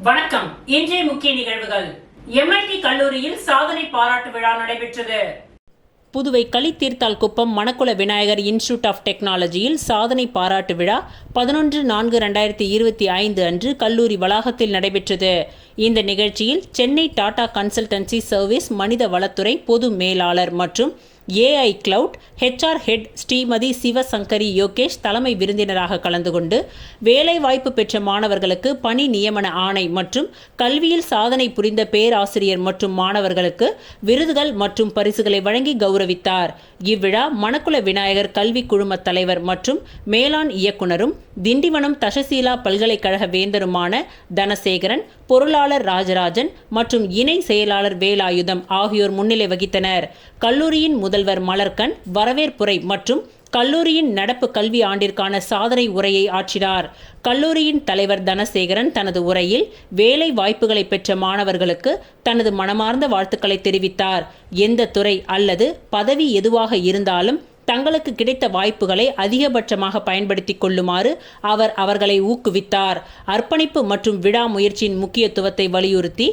வணக்கம். இன்றைய முக்கிய நிகழ்வுகள். MIT கல்லூரியில் சாதனை பாராட்டு விழா நடைபெற்றது. புதுவை களித்தீர்த்தால்குப்பம் மணக்குள விநாயகர் இன்ஸ்டிடியூட் ஆஃப் டெக்னாலஜியில் சாதனை பாராட்டு விழா 11/4/2025 அன்று கல்லூரி வளாகத்தில் நடைபெற்றது. இந்த நிகழ்ச்சியில் சென்னை டாடா கன்சல்டன்சி சர்வீஸ் மனித வளத்துறை பொது மேலாளர் மற்றும் AI cloud HR head Shrimati Sivasankari Yogesh தலைமை விருந்தினராக கலந்து கொண்டு வேலைவாய்ப்பு பெற்ற மாணவர்களுக்கு பணி நியமன ஆணை மற்றும் கல்வியில் சாதனை புரிந்த பேராசிரியர் மற்றும் மாணவர்களுக்கு விருதுகள் மற்றும் பரிசுகளை வழங்கி கௌரவித்தார். இவ்விழா மணக்குள விநாயகர் கல்வி குழும தலைவர் மற்றும் மேலாண் இயக்குனரும் திண்டிவனம் தஷசீலா பல்கலைக்கழக வேந்தருமான தனசேகரன், பொருளாளர் ராஜராஜன் மற்றும் இணை செயலாளர் வேலாயுதம் ஆகியோர் முன்னிலை வகித்தனர். கல்லூரியின் முதல்வர் மலர்கண் வரவேற்புரை மற்றும் கல்லூரியின் நடப்பு கல்வி ஆண்டிற்கான சாதனை உரையை ஆற்றினார். கல்லூரியின் தலைவர் தனசேகரன் தனது உரையில் வேலை வாய்ப்புகளை பெற்ற மாணவர்களுக்கு தனது மனமார்ந்த வாழ்த்துக்களை தெரிவித்தார். எந்த துறை அல்லது பதவி எதுவாக இருந்தாலும் தங்களுக்கு கிடைத்த வாய்ப்புகளை அதிகபட்சமாக பயன்படுத்திக் கொள்ளுமாறு அவர்களை ஊக்குவித்தார். அர்ப்பணிப்பு மற்றும் விடாமுயற்சியின் முக்கியத்துவத்தை வலியுறுத்தி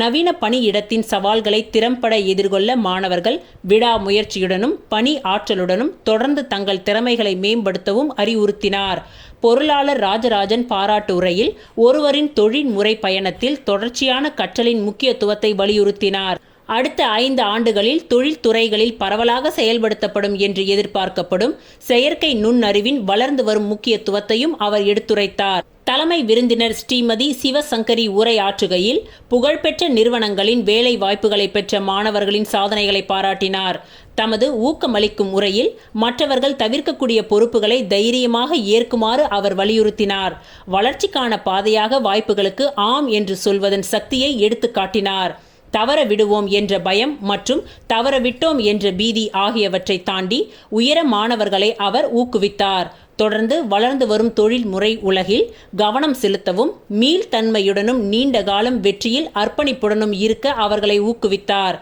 நவீன பணியிடத்தின் சவால்களை திறம்பட எதிர்கொள்ள மாணவர்கள் விடாமுயற்சியுடனும் பணி ஆற்றலுடனும் தொடர்ந்து தங்கள் திறமைகளை மேம்படுத்தவும் அறிவுறுத்தினார். பொருளாளர் ராஜராஜன் பாராட்டு உரையில் ஒருவரின் தொழில்முறை பயணத்தில் தொடர்ச்சியான கற்றலின் முக்கியத்துவத்தை வலியுறுத்தினார். அடுத்த 5 ஆண்டுகளில் தொழில்துறைகளில் பரவலாக செயல்படுத்தப்படும் என்று எதிர்பார்க்கப்படும் செயற்கை நுண்ணறிவின் வளர்ந்து வரும் முக்கியத்துவத்தையும் அவர் எடுத்துரைத்தார். தலைமை விருந்தினர் ஸ்ரீமதி சிவசங்கரி உரையாற்றுகையில் புகழ்பெற்ற நிறுவனங்களின் வேலை வாய்ப்புகளை பெற்ற மாணவர்களின் சாதனைகளை பாராட்டினார். தமது ஊக்கமளிக்கும் உரையில் மற்றவர்கள் தவிர்க்கக்கூடிய பொறுப்புகளை தைரியமாக ஏற்குமாறு அவர் வலியுறுத்தினார். வளர்ச்சிக்கான பாதையாக வாய்ப்புகளுக்கு ஆம் என்று சொல்வதன் சக்தியை எடுத்து காட்டினார். தவற விடுவோம் என்ற பயம் மற்றும் தவறவிட்டோம் என்ற பீதி ஆகியவற்றை தாண்டி உயர மாணவர்களை அவர் ஊக்குவித்தார். தொடர்ந்து வளர்ந்து வரும் தொழில்முறை உலகில் கவனம் செலுத்தவும் மீள்தன்மையுடனும் நீண்ட காலம் வெற்றியில் அர்ப்பணிப்புடனும் இருக்க அவர்களை ஊக்குவித்தார்.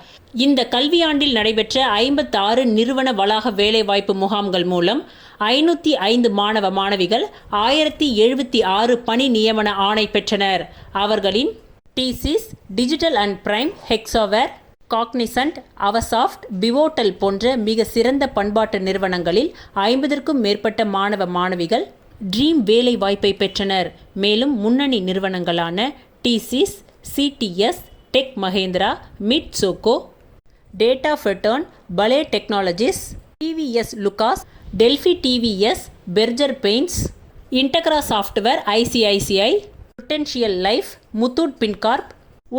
இந்த கல்வியாண்டில் நடைபெற்ற 56 நிறுவன வளாக வேலைவாய்ப்பு முகாம்கள் மூலம் 505 மாணவ மாணவிகள் 1076 பணி நியமன ஆணை பெற்றனர். அவர்களின் TSYS, Digital and Prime, Hexaware, Cognizant, Avasoft, Pivotal போன்ற மிக சிறந்த பண்பாட்டு நிறுவனங்களில் 50க்கும் மேற்பட்ட மாணவ மாணவிகள் ட்ரீம் வேலை வாய்ப்பை பெற்றனர். மேலும் முன்னணி நிறுவனங்களான TSYS, CTS, Tech Mahindra, Mitsogo, Data Pattern, பலே Technologies, TVS Lucas, Delphi TVS, Berger Paints, Integra Software, ICICI, Potential Life, Muthoot Fincorp,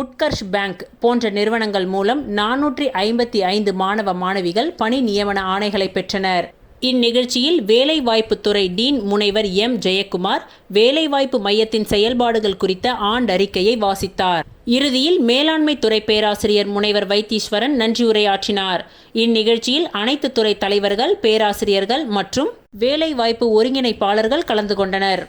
Utkarsh Bank போன்ற நிறுவனங்கள் மூலம் 455 மாணவ மாணவிகள் பணி நியமன ஆணைகளை பெற்றனர். இந்நிகழ்ச்சியில் வேலைவாய்ப்புத்துறை டீன் முனைவர் M. ஜெயக்குமார் வேலைவாய்ப்பு மையத்தின் செயல்பாடுகள் குறித்த ஆண்டறிக்கையை வாசித்தார். இறுதியில் மேலாண்மை துறை பேராசிரியர் முனைவர் வைத்தீஸ்வரன் நன்றியுரையாற்றினார். இந்நிகழ்ச்சியில் அனைத்து துறை தலைவர்கள், பேராசிரியர்கள் மற்றும் வேலைவாய்ப்பு ஒருங்கிணைப்பாளர்கள் கலந்து கொண்டனர்.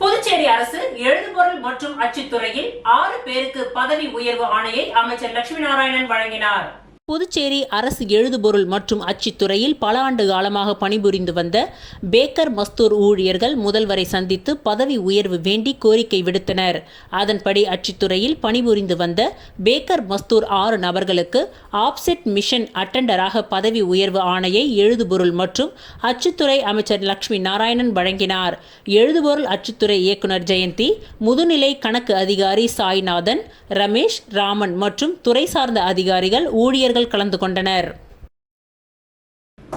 புதுச்சேரி அரசு எழுதுபொருள் மற்றும் அச்சுத்துறையில் 6 பேருக்கு பதவி உயர்வு ஆணையை அமைச்சர் லட்சுமி நாராயணன் வழங்கினார். புதுச்சேரி அரசு எழுதுபொருள் மற்றும் அச்சுத்துறையில் பல ஆண்டு காலமாக பணிபுரிந்து வந்த பேக்கர் மஸ்தூர் ஊழியர்கள் முதல்வரை சந்தித்து பதவி உயர்வு வேண்டி கோரிக்கை விடுத்தனர். அதன்படி அச்சுத்துறையில் பணிபுரிந்து வந்த பேக்கர் மஸ்தூர் 6 நபர்களுக்கு ஆப்செட் மிஷன் அட்டெண்டராக பதவி உயர்வு ஆணையை எழுதுபொருள் மற்றும் அச்சுத்துறை அமைச்சர் லட்சுமி நாராயணன் வழங்கினார். எழுதுபொருள் அச்சுத்துறை இயக்குனர் ஜெயந்தி, முதுநிலை கணக்கு அதிகாரி சாய்நாதன், ரமேஷ், ராமன் மற்றும் துறை சார்ந்த அதிகாரிகள், ஊழியர்கள் கலந்து கொண்டனர்.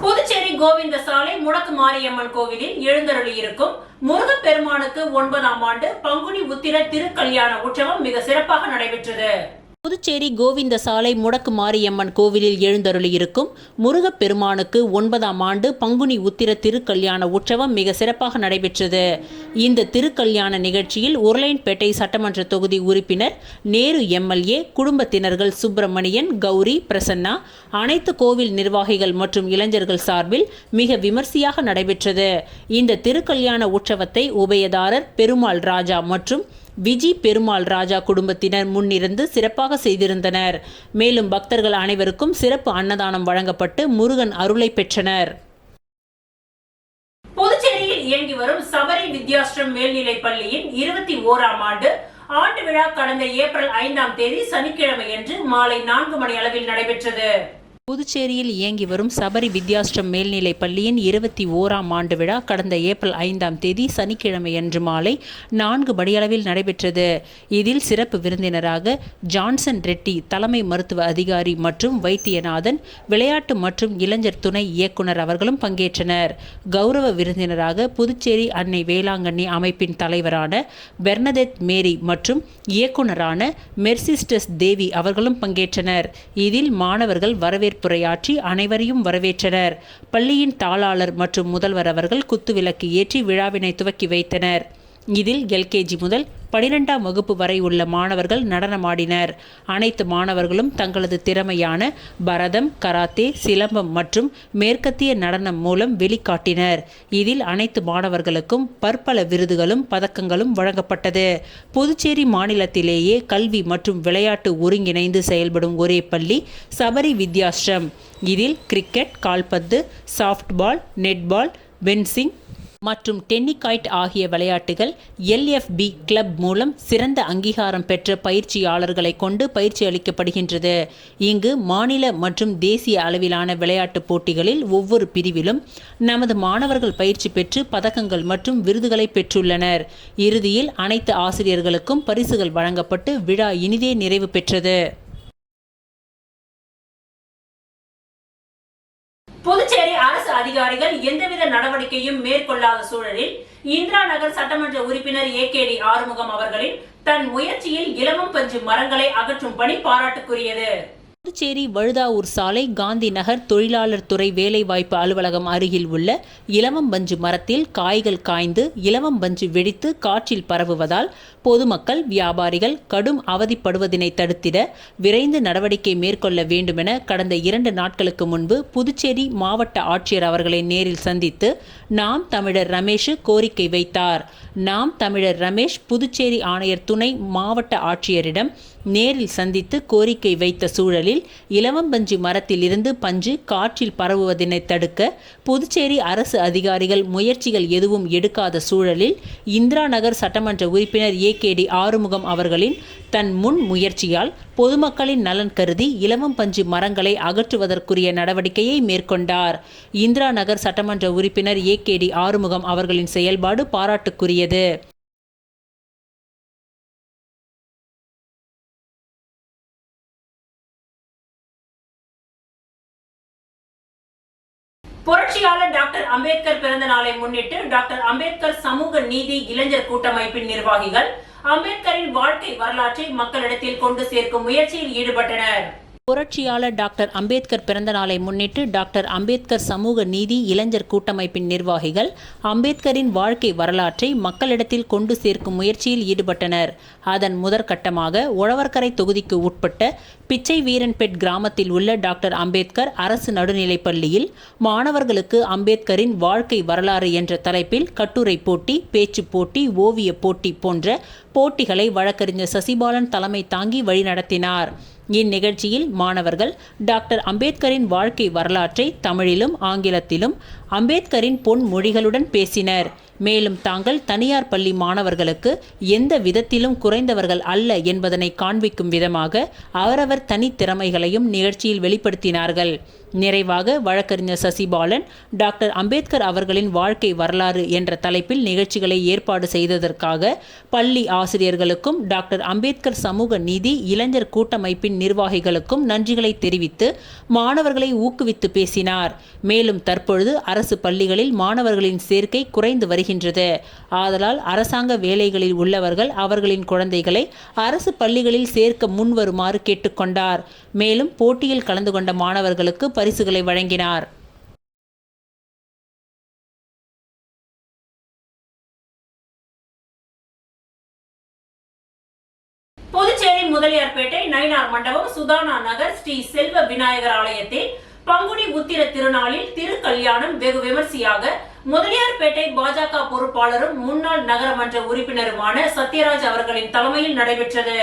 புதுச்சேரி கோவிந்த சாலை முடக்கு மாரியம்மன் கோவிலில் எழுந்தருளியிருக்கும் முருகப்பெருமானுக்கு 9ஆம் ஆண்டு பங்குனி உத்திர திருக்கல்யாண உற்சவம் மிக சிறப்பாக நடைபெற்றது. புதுச்சேரி கோவிந்த சாலை முடக்கு மாரியம்மன் கோவிலில் எழுந்தருளியிருக்கும் முருகப்பெருமானுக்கு 9ஆம் ஆண்டு பங்குனி உத்திர திருக்கல்யாண உற்சவம் மிக சிறப்பாக நடைபெற்றது. இந்த திருக்கல்யாண நிகழ்ச்சியில் உருளையன்பேட்டை சட்டமன்ற தொகுதி உறுப்பினர் நேரு MLA குடும்பத்தினர்கள் சுப்பிரமணியன், கௌரி, பிரசன்னா, அனைத்து கோவில் நிர்வாகிகள் மற்றும் இளைஞர்கள் சார்பில் மிக விமர்சையாக நடைபெற்றது. இந்த திருக்கல்யாண உற்சவத்தை உபயதாரர் பெருமாள் ராஜா மற்றும் விஜி பெருமாள் ராஜா குடும்பத்தினர் முன்னிருந்து சிறப்பாக செய்திருந்தனர். மேலும் பக்தர்கள் அனைவருக்கும் சிறப்பு அன்னதானம் வழங்கப்பட்டு முருகன் அருளை பெற்றனர். புதுச்சேரியில் இயங்கி வரும் சபரி வித்யாஸ்ரம் மேல்நிலைப் பள்ளியின் 21ஆம் ஆண்டு விழா கடந்த ஏப்ரல் 5ஆம் தேதி சனிக்கிழமையன்று மாலை 4 மணி அளவில் நடைபெற்றது. புதுச்சேரியில் இயங்கி வரும் சபரி வித்யாஸ்ரம் மேல்நிலைப் பள்ளியின் 21ஆம் ஆண்டு விழா கடந்த ஏப்ரல் 5ஆம் தேதி சனிக்கிழமையன்று மாலை 4 மணியளவில் நடைபெற்றது. இதில் சிறப்பு விருந்தினராக ஜான்சன் ரெட்டி தலைமை மருத்துவ அதிகாரி மற்றும் வைத்தியநாதன் விளையாட்டு மற்றும் இளைஞர் துணை இயக்குனர் அவர்களும் பங்கேற்றனர். கௌரவ விருந்தினராக புதுச்சேரி அன்னை வேளாங்கண்ணி அமைப்பின் தலைவரான பெர்னதெத் மேரி மற்றும் இயக்குனரான மெர்சிஸ்டஸ் தேவி அவர்களும் பங்கேற்றனர். இதில் மாணவர்கள் வரவேற்புரையாற்றி அனைவரையும் வரவேற்றனர். பள்ளியின் தாளாளர் மற்றும் முதல்வர் அவர்கள் குத்துவிளக்கு ஏற்றி விழாவினை துவக்கி வைத்தனர். இதில் எல்கேஜி முதல் 12ஆம் வகுப்பு வரை உள்ள மாணவர்கள் நடனமாடினர். அனைத்து மாணவர்களும் தங்களது திறமையான பரதம், கராத்தே, சிலம்பம் மற்றும் மேற்கத்திய நடனம் மூலம் வெளிக்காட்டினர். இதில் அனைத்து மாணவர்களுக்கும் பற்பல விருதுகளும் பதக்கங்களும் வழங்கப்பட்டது. புதுச்சேரி மாநிலத்திலேயே கல்வி மற்றும் விளையாட்டு ஒருங்கிணைந்து செயல்படும் ஒரே பள்ளி சபரி வித்யாஸ்ரம். இதில் கிரிக்கெட், கால்பந்து, சாஃப்ட்பால், நெட்பால், பென்சிங் மற்றும் டென்னிகாய்ட் ஆகிய விளையாட்டுகள் LFB கிளப் மூலம் சிறந்த அங்கீகாரம் பெற்ற பயிற்சியாளர்களை கொண்டு பயிற்சி அளிக்கப்படுகின்றது. இங்கு மாநில மற்றும் தேசிய அளவிலான விளையாட்டுப் போட்டிகளில் ஒவ்வொரு பிரிவிலும் நமது மாணவர்கள் பயிற்சி பெற்று பதக்கங்கள் மற்றும் விருதுகளை பெற்றுள்ளனர். இறுதியில் அனைத்து ஆசிரியர்களுக்கும் பரிசுகள் வழங்கப்பட்டு விழா இனிதே நிறைவு பெற்றது. புதுச்சேரி அரசு அதிகாரிகள் எந்தவித நடவடிக்கையும் மேற்கொள்ளாத சூழலில் இந்திரா நகர் சட்டமன்ற உறுப்பினர் AKD ஆறுமுகம் அவர்களின் தன் முயற்சியில் இலவம் பஞ்சு மரங்களை அகற்றும் பணி பாராட்டுக்குரியது. புதுச்சேரி வழுதாவூர் சாலை காந்தி நகர் தொழிலாளர் துறை வேலைவாய்ப்பு அலுவலகம் அருகில் உள்ள இலவம் பஞ்சு மரத்தில் காய்கள் காய்ந்து இலவம் பஞ்சு வெடித்து காற்றில் பரவுவதால் பொதுமக்கள், வியாபாரிகள் கடும் அவதிப்படுவதனை தடுத்திட விரைந்து நடவடிக்கை மேற்கொள்ள வேண்டுமென கடந்த 2 நாட்களுக்கு முன்பு புதுச்சேரி மாவட்ட ஆட்சியர் அவர்களை நேரில் சந்தித்து நாம் தமிழர் ரமேஷ் கோரிக்கை வைத்தார். நாம் தமிழர் ரமேஷ் புதுச்சேரி ஆணையர் துணை மாவட்ட ஆட்சியரிடம் நேரில் சந்தித்து கோரிக்கை வைத்த சூழலில் இலவம் பஞ்சு மரத்தில் இருந்து பஞ்சு காற்றில் பரவுவதனை தடுக்க புதுச்சேரி அரசு அதிகாரிகள் முயற்சிகள் எதுவும் எடுக்காத சூழலில் இந்திரா நகர் சட்டமன்ற உறுப்பினர் AKD ஆறுமுகம் அவர்களின் தன் முன் முயற்சியால் பொதுமக்களின் நலன் கருதி இலவம் பஞ்சு மரங்களை அகற்றுவதற்குரிய நடவடிக்கையை மேற்கொண்டார். இந்திரா நகர் சட்டமன்ற உறுப்பினர் AKD ஆறுமுகம் அவர்களின் செயல்பாடு பாராட்டுக்குரியது. புரட்சியாளர் டாக்டர் அம்பேத்கர் பிறந்த நாளை முன்னிட்டு டாக்டர் அம்பேத்கர் சமூக நீதி இளைஞர் கூட்டமைப்பின் நிர்வாகிகள் அம்பேத்கரின் வாழ்க்கை வரலாற்றை மக்களிடத்தில் கொண்டு சேர்க்கும் முயற்சியில் ஈடுபட்டனர். புரட்சியாளர் டாக்டர் அம்பேத்கர் பிறந்த நாளை முன்னிட்டு டாக்டர் அம்பேத்கர் சமூக நீதி இளைஞர் கூட்டமைப்பின் நிர்வாகிகள் அம்பேத்கரின் வாழ்க்கை வரலாற்றை மக்களிடத்தில் கொண்டு சேர்க்கும் முயற்சியில் ஈடுபட்டனர். அதன் முதற்கட்டமாக உழவர்கரை தொகுதிக்கு உட்பட்ட பிச்சை வீரன்பேட் கிராமத்தில் உள்ள டாக்டர் அம்பேத்கர் அரசு நடுநிலைப் பள்ளியில் மாணவர்களுக்கு அம்பேத்கரின் வாழ்க்கை வரலாறு என்ற தலைப்பில் கட்டுரை போட்டி, பேச்சு போட்டி, ஓவிய போட்டி போன்ற போட்டிகளை வழக்கறிஞர் சசிபாலன் தலைமை தாங்கி வழிநடத்தினார். இந்நிகழ்ச்சியில் மாணவர்கள் டாக்டர் அம்பேத்கரின் வாழ்க்கை வரலாற்றை தமிழிலும் ஆங்கிலத்திலும் அம்பேத்கரின் பொன் மொழிகளுடன் பேசினர். மேலும் தாங்கள் தனியார் பள்ளி மாணவர்களுக்கு எந்த விதத்திலும் குறைந்தவர்கள் அல்ல என்பதனை காண்பிக்கும் விதமாக அவரவர் தனித்திறமைகளையும் நிகழ்ச்சியில் வெளிப்படுத்தினார்கள். நிறைவாக வழக்கறிஞர் சசிபாலன் டாக்டர் அம்பேத்கர் அவர்களின் வாழ்க்கை வரலாறு என்ற தலைப்பில் நிகழ்ச்சிகளை ஏற்பாடு செய்ததற்காக பள்ளி ஆசிரியர்களுக்கும் டாக்டர் அம்பேத்கர் சமூக நீதி இளைஞர் கூட்டமைப்பின் நிர்வாகிகளுக்கும் நன்றிகளை தெரிவித்து மாணவர்களை ஊக்குவித்து பேசினார். மேலும் தற்பொழுது அரசு பள்ளிகளில் மாணவர்களின் சேர்க்கை குறைந்து வருகின்றது. ஆதலால் அரசாங்க வேலைகளில் உள்ளவர்கள் அவர்களின் குழந்தைகளை அரசு பள்ளிகளில் சேர்க்க முன்வருமாறு கேட்டுக்கொண்டார். மேலும் போட்டியில் கலந்து கொண்ட மாணவர்களுக்கு பரிசுகளை வழங்கினார். புதுச்சேரி முதலியார்பேட்டை நயினார் மண்டபம் சுதானா நகர் ஸ்ரீ செல்வ விநாயகர் ஆலயத்தில் பங்குனி உத்திர திருநாளில் திருக்கல்யாணம் வெகு விமர்சையாக முதலியார்பேட்டை பாஜக பொறுப்பாளரும் முன்னாள் நகரமன்ற உறுப்பினருமான சத்யராஜ் அவர்களின் தலைமையில் நடைபெற்றது.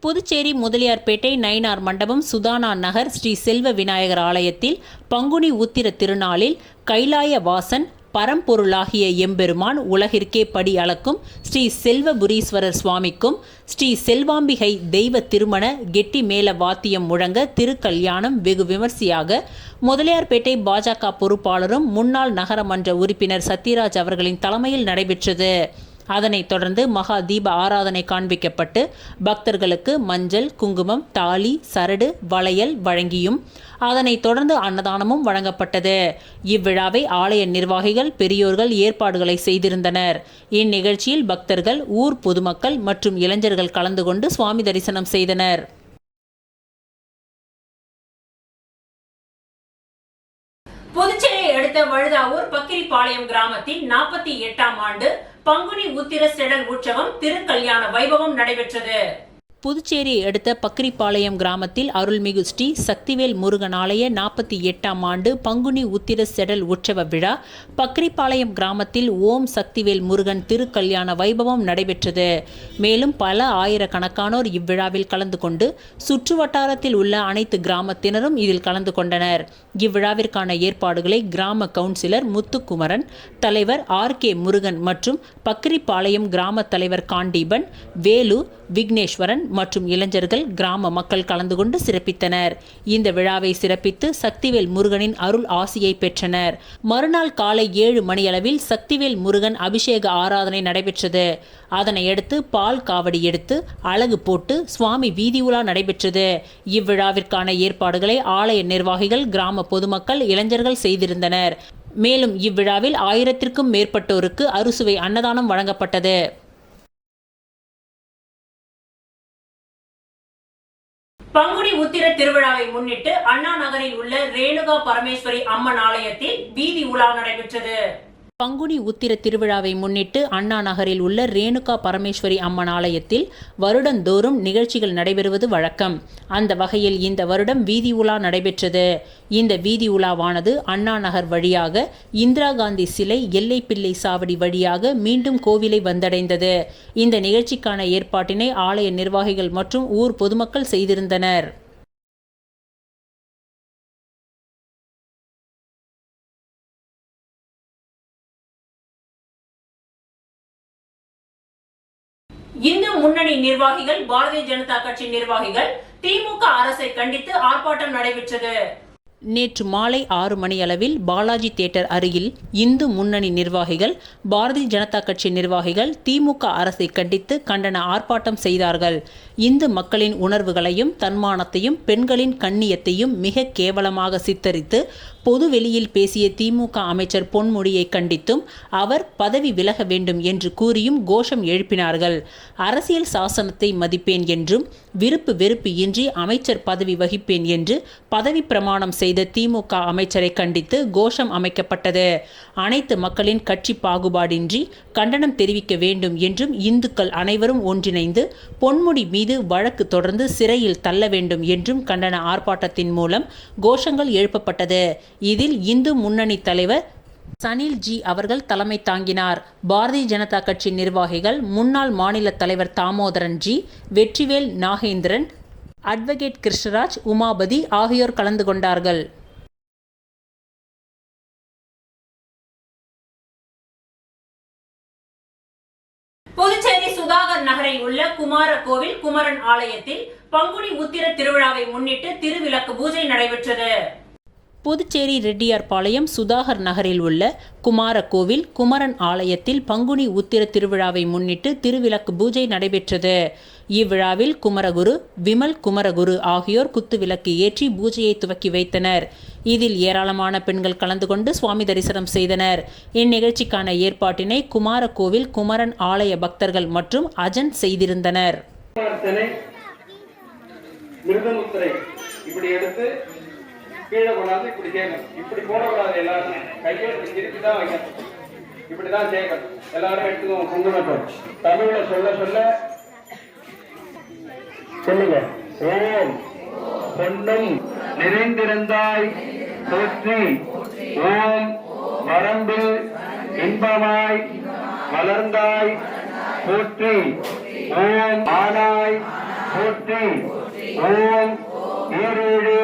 புதுச்சேரி முதலியார்பேட்டை நயினார் மண்டபம் சுதானா நகர் ஸ்ரீ செல்வ விநாயகர் ஆலயத்தில் பங்குனி உத்திர திருநாளில் கைலாய வாசன் பரம்பொருளாகிய எம்பெருமான் உலகிற்கே படி அளக்கும் ஸ்ரீ செல்வபுரீஸ்வரர் சுவாமிக்கும் ஸ்ரீ செல்வாம்பிகை தெய்வ திருமண கெட்டி மேல வாத்தியம் முழங்க திருக்கல்யாணம் வெகு விமர்சையாக முதலியார்பேட்டை பாஜக பொறுப்பாளரும் முன்னாள் நகரமன்ற உறுப்பினர் சத்யராஜ் அவர்களின் தலைமையில் நடைபெற்றது. அதனைத் தொடர்ந்து மகா தீப ஆராதனை காண்பிக்கப்பட்டு பக்தர்களுக்கு மஞ்சள், குங்குமம், தாலி, சரடு, வளையல் வழங்கியும் அதனைத் தொடர்ந்து அன்னதானமும் வழங்கப்பட்டது. இவ்விழாவை ஆலய நிர்வாகிகள், பெரியோர்கள் ஏற்பாடுகளை செய்திருந்தனர். இந்நிகழ்ச்சியில் பக்தர்கள், ஊர் பொதுமக்கள் மற்றும் இளைஞர்கள் கலந்து கொண்டு சுவாமி தரிசனம் செய்தனர். புதுச்சேரியை அடுத்த வழுதாவூர் பக்கிரிப்பாளையம் கிராமத்தில் 48ஆம் ஆண்டு பங்குனி உத்திர செடல் உற்சவம் திருக்கல்யாண வைபவம் நடைபெற்றது. புதுச்சேரியை அடுத்த பக்கிரிப்பாளையம் கிராமத்தில் அருள்மிகு ஸ்ரீ சக்திவேல் முருகன் ஆலய 48ஆம் ஆண்டு பங்குனி உத்திர செடல் உற்சவ விழா பக்கிரிப்பாளையம் கிராமத்தில் ஓம் சக்திவேல் முருகன் திருக்கல்யாண வைபவம் நடைபெற்றது. மேலும் பல ஆயிரக்கணக்கானோர் இவ்விழாவில் கலந்து கொண்டு சுற்று வட்டாரத்தில் உள்ள அனைத்து கிராமத்தினரும் இதில் கலந்து கொண்டனர். இவ்விழாவிற்கான ஏற்பாடுகளை கிராம கவுன்சிலர் முத்துக்குமரன், தலைவர் RK முருகன் மற்றும் பக்கிரிப்பாளையம் கிராம தலைவர் காண்டீபன், வேலு, விக்னேஸ்வரன் மற்றும் இளைஞர்கள், கிராம மக்கள் கலந்து கொண்டு சிறப்பித்தனர். இந்த விழாவை சிறப்பித்து சக்திவேல் முருகனின் அருள் ஆசியை பெற்றனர். மறுநாள் காலை 7 மணியளவில் சக்திவேல் முருகன் அபிஷேக ஆராதனை நடைபெற்றது. அதனையடுத்து பால் காவடி எடுத்து அலகு போட்டு சுவாமி வீதி உலா நடைபெற்றது. இவ்விழாவிற்கான ஏற்பாடுகளை ஆலய நிர்வாகிகள், கிராம பொதுமக்கள், இளைஞர்கள் செய்திருந்தனர். மேலும் இவ்விழாவில் 1000க்கும் மேற்பட்டோருக்கு அறுசுவை அன்னதானம் வழங்கப்பட்டது. பங்குனி உத்திர திருவிழாவை முன்னிட்டு அண்ணா நகரில் உள்ள ரேணுகா பரமேஸ்வரி அம்மன் ஆலயத்தில் வீதி உலா நடைபெற்றது. பங்குனி உத்திர திருவிழாவை முன்னிட்டு அண்ணா நகரில் உள்ள ரேணுகா பரமேஸ்வரி அம்மன் ஆலயத்தில் வருடந்தோறும் நிகழ்ச்சிகள் நடைபெறுவது வழக்கம். அந்த வகையில் இந்த வருடம் வீதி உலா நடைபெற்றது. இந்த வீதி உலாவானது அண்ணா நகர் வழியாக இந்திரா காந்தி சிலை, எல்லைப்பிள்ளை சாவடி வழியாக மீண்டும் கோவிலை வந்தடைந்தது. இந்த நிகழ்ச்சிக்கான ஏற்பாட்டினை ஆலய நிர்வாகிகள் மற்றும் ஊர் பொதுமக்கள் செய்திருந்தனர். இந்து முன்னணி நிர்வாகிகள், பாரதிய ஜனதா கட்சி நிர்வாகிகள் திமுக அரசை கண்டித்து ஆர்ப்பாட்டம் நடைபெற்றது. நேற்று மாலை 6 மணியளவில் பாலாஜி தியேட்டர் அருகில் இந்து முன்னணி நிர்வாகிகள், பாரதிய ஜனதா கட்சி நிர்வாகிகள் திமுக அரசை கண்டித்து கண்டன ஆர்ப்பாட்டம் செய்தார்கள். இந்து மக்களின் உணர்வுகளையும் தன்மானத்தையும் பெண்களின் கண்ணியத்தையும் மிக கேவலமாக சித்தரித்து பொது வெளியில் பேசிய திமுக அமைச்சர் பொன்முடியை கண்டித்தும் அவர் பதவி விலக வேண்டும் என்று கூறியும் கோஷம் எழுப்பினார்கள். அரசியல் சாசனத்தை மதிப்பேன் என்றும் விருப்பு வெறுப்பு இன்றி அமைச்சர் பதவி வகிப்பேன் என்று பதவி பிரமாணம் செய்த திமுக அமைச்சரை கண்டித்து கோஷம் அமைக்கப்பட்டது. அனைத்து மக்களின் கட்சி பாகுபாடின்றி கண்டனம் தெரிவிக்க வேண்டும் என்றும் இந்துக்கள் அனைவரும் ஒன்றிணைந்து பொன்முடி மீது வழக்கு தொடர்ந்து சிறையில் தள்ள வேண்டும் என்றும் கண்டன ஆர்ப்பாட்டத்தின் மூலம் கோஷங்கள் எழுப்பப்பட்டது. இதில் இந்து முன்னணி தலைவர் சனில் ஜி அவர்கள் தலைமை தாங்கினார். பாரதிய ஜனதா கட்சி நிர்வாகிகள், முன்னாள் மாநில தலைவர் தாமோதரன் ஜி, வெற்றிவேல் நாகேந்திரன், அட்வொகேட் கிருஷ்ணராஜ், உமாபதி ஆகியோர் கலந்து கொண்டார்கள். புதுச்சேரி சுதாகர் நகரில் உள்ள குமார கோவில் குமரன் ஆலயத்தில் பங்குனி உத்திர திருவிழாவை முன்னிட்டு திருவிளக்கு பூஜை நடைபெற்றது. புதுச்சேரி ரெட்டியார்பாளையம் சுதாகர் நகரில் உள்ள குமார கோவில் குமரன் ஆலயத்தில் பங்குனி உத்திர திருவிழாவை முன்னிட்டு திருவிளக்கு பூஜை நடைபெற்றது. இவ்விழாவில் குமரகுரு, விமல் குமரகுரு ஆகியோர் குத்துவிளக்கு ஏற்றி பூஜையை துவக்கி வைத்தனர். இதில் ஏராளமான பெண்கள் கலந்து கொண்டு சுவாமி தரிசனம் செய்தனர். இந்நிகழ்ச்சிக்கான ஏற்பாட்டினை குமார கோவில் குமரன் ஆலய பக்தர்கள் மற்றும் அஜன் செய்திருந்தனர். கீழே கொண்டாந்து இப்படி சேர்க்கணும். இப்படி போடக்கூடாது. எல்லாரும் கையை திருப்பி தான் வைக்கணும். இப்படிதான் சேர்க்கணும். எல்லாரும் எடுத்துக்கோங்க. குங்குமத்தை தமிழ்ல சொல்ல சொல்ல சொல்லுங்க. ஓம் பொன்னும் நிறைந்திருந்தாய் போற்றி. ஓம் வரம்பில் இன்பமாய் வளர்ந்தாய் போற்றி. ஓம் ஆனாய் போற்றி. ஓம் ஈரேழு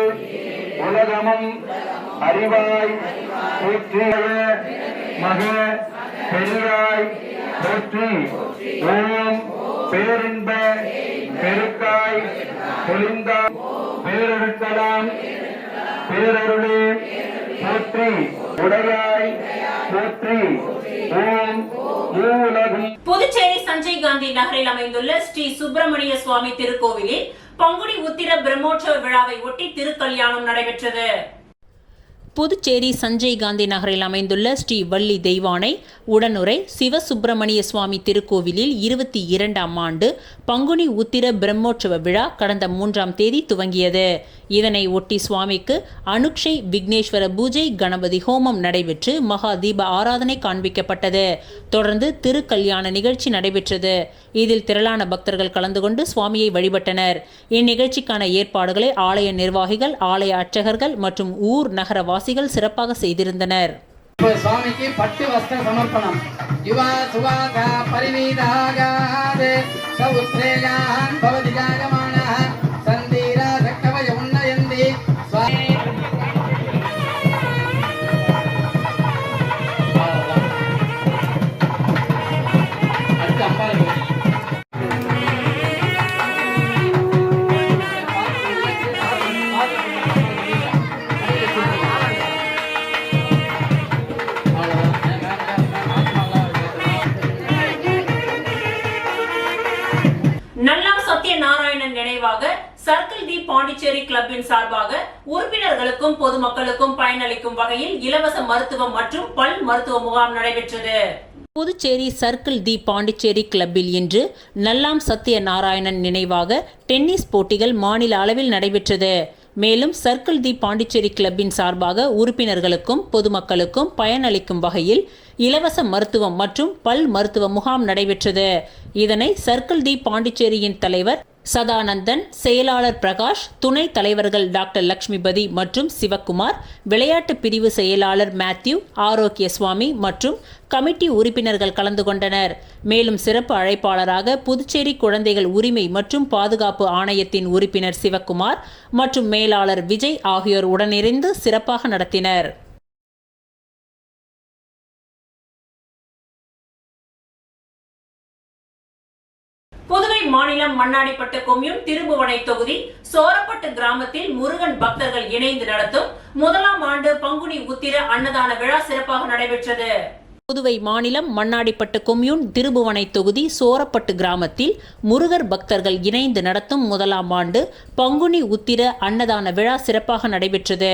உலகமும் அறிவாய் போற்றி. மக பெரியாய் போற்றி. ஓம் பேரின்ப பெருக்காய் பொழிந்தாய் பேரருட்களாம் பேரருளே போற்றி. உடையாய் போற்றி. ஓம் மூலகும். புதுச்சேரி சஞ்சய் காந்தி நகரில் அமைந்துள்ள ஸ்ரீ சுப்பிரமணிய சுவாமி திருக்கோவிலில் பங்குனி உத்திர பிரம்மோற்சவ விழாவை ஒட்டி திருக்கல்யாணம் நடைபெற்றது. புதுச்சேரி சஞ்சய் காந்தி நகரில் அமைந்துள்ள ஸ்ரீ வள்ளி தெய்வானை உடனுரை சிவசுப்பிரமணிய சுவாமி திருக்கோவிலில் 22ஆம் ஆண்டு பங்குனி உத்திர பிரம்மோற்சவ விழா கடந்த 3ஆம் தேதி துவங்கியது. இதனை ஒட்டி சுவாமிக்கு அனுக்ஷை விக்னேஸ்வர பூஜை கணபதி ஹோமம் நடைபெற்று மகா தீப ஆராதனை காண்பிக்கப்பட்டது. தொடர்ந்து திருக்கல்யாண நிகழ்ச்சி நடைபெற்றது. இதில் திரளான பக்தர்கள் கலந்து கொண்டு சுவாமியை வழிபட்டனர். இந்நிகழ்ச்சிக்கான ஏற்பாடுகளை ஆலய நிர்வாகிகள், ஆலய அர்ச்சகர்கள் மற்றும் ஊர் நகர வாசிகள் சிறப்பாக செய்திருந்தனர். சுவாமிக்கு பட்டு வஸ்திர சமர்ப்பணம். யுவா சுவாகா பரிவீதாகாதே சௌத்ரேயான் பவதி ஜாயமானः சந்தீரா சக்கவய உன்னயந்தி சுவாமி. அடுத்து அம்பாள் நல்லாம் சத்யநாராயணன் நினைவாக சர்க்கிள் தி பாண்டிச்சேரி கிளப்பின் சார்பாக உறுப்பினர்களுக்கும் பொதுமக்களுக்கும் பயனளிக்கும் வகையில் இலவச மருத்துவம் மற்றும் பல் மருத்துவ முகாம் நடைபெற்றது. புதுச்சேரி சர்க்கிள் தி பாண்டிச்சேரி கிளப்பில் இன்று நல்லாம் சத்யநாராயணன் நினைவாக டென்னிஸ் போட்டிகள் மாநில அளவில் நடைபெற்றது. மேலும் சர்க்கிள் தி பாண்டிச்சேரி கிளப்பின் சார்பாக உறுப்பினர்களுக்கும் பொதுமக்களுக்கும் பயனளிக்கும் வகையில் இலவச மருத்துவம் மற்றும் பல் மருத்துவ முகாம் நடைபெற்றது. இதனை சர்க்கிள் தி பாண்டிச்சேரியின் தலைவர் சதானந்தன், செயலாளர் பிரகாஷ், துணை தலைவர்கள் டாக்டர் லட்சுமிபதி மற்றும் சிவக்குமார், விளையாட்டு பிரிவு செயலாளர் மேத்யூ, ஆரோக்கிய சுவாமி மற்றும் கமிட்டி உறுப்பினர்கள் கலந்து கொண்டனர். மேலும் சிறப்பு அழைப்பாளராக புதுச்சேரி குழந்தைகள் உரிமை மற்றும் பாதுகாப்பு ஆணையத்தின் உறுப்பினர் சிவக்குமார் மற்றும் மேலாளர் விஜய் ஆகியோர் உடனிருந்து சிறப்பாக நடத்தினர். புதுவை மாநிலம் மண்ணாடிப்பட்டு கொம்யூன் திருபுவனை தொகுதி சோரப்பட்டு கிராமத்தில் முருகன் பக்தர்கள் இணைந்து நடத்தும் 1ஆம் ஆண்டு பங்குனி உத்திர அன்னதான விழா சிறப்பாக நடைபெற்றது. புதுவை மாநிலம் மண்ணாடிப்பட்டு கொம்யூன் திருபுவனை தொகுதி சோரப்பட்டு கிராமத்தில் முருகர் பக்தர்கள் இணைந்து நடத்தும் 1ஆம் ஆண்டு பங்குனி உத்திர அன்னதான விழா சிறப்பாக நடைபெற்றது.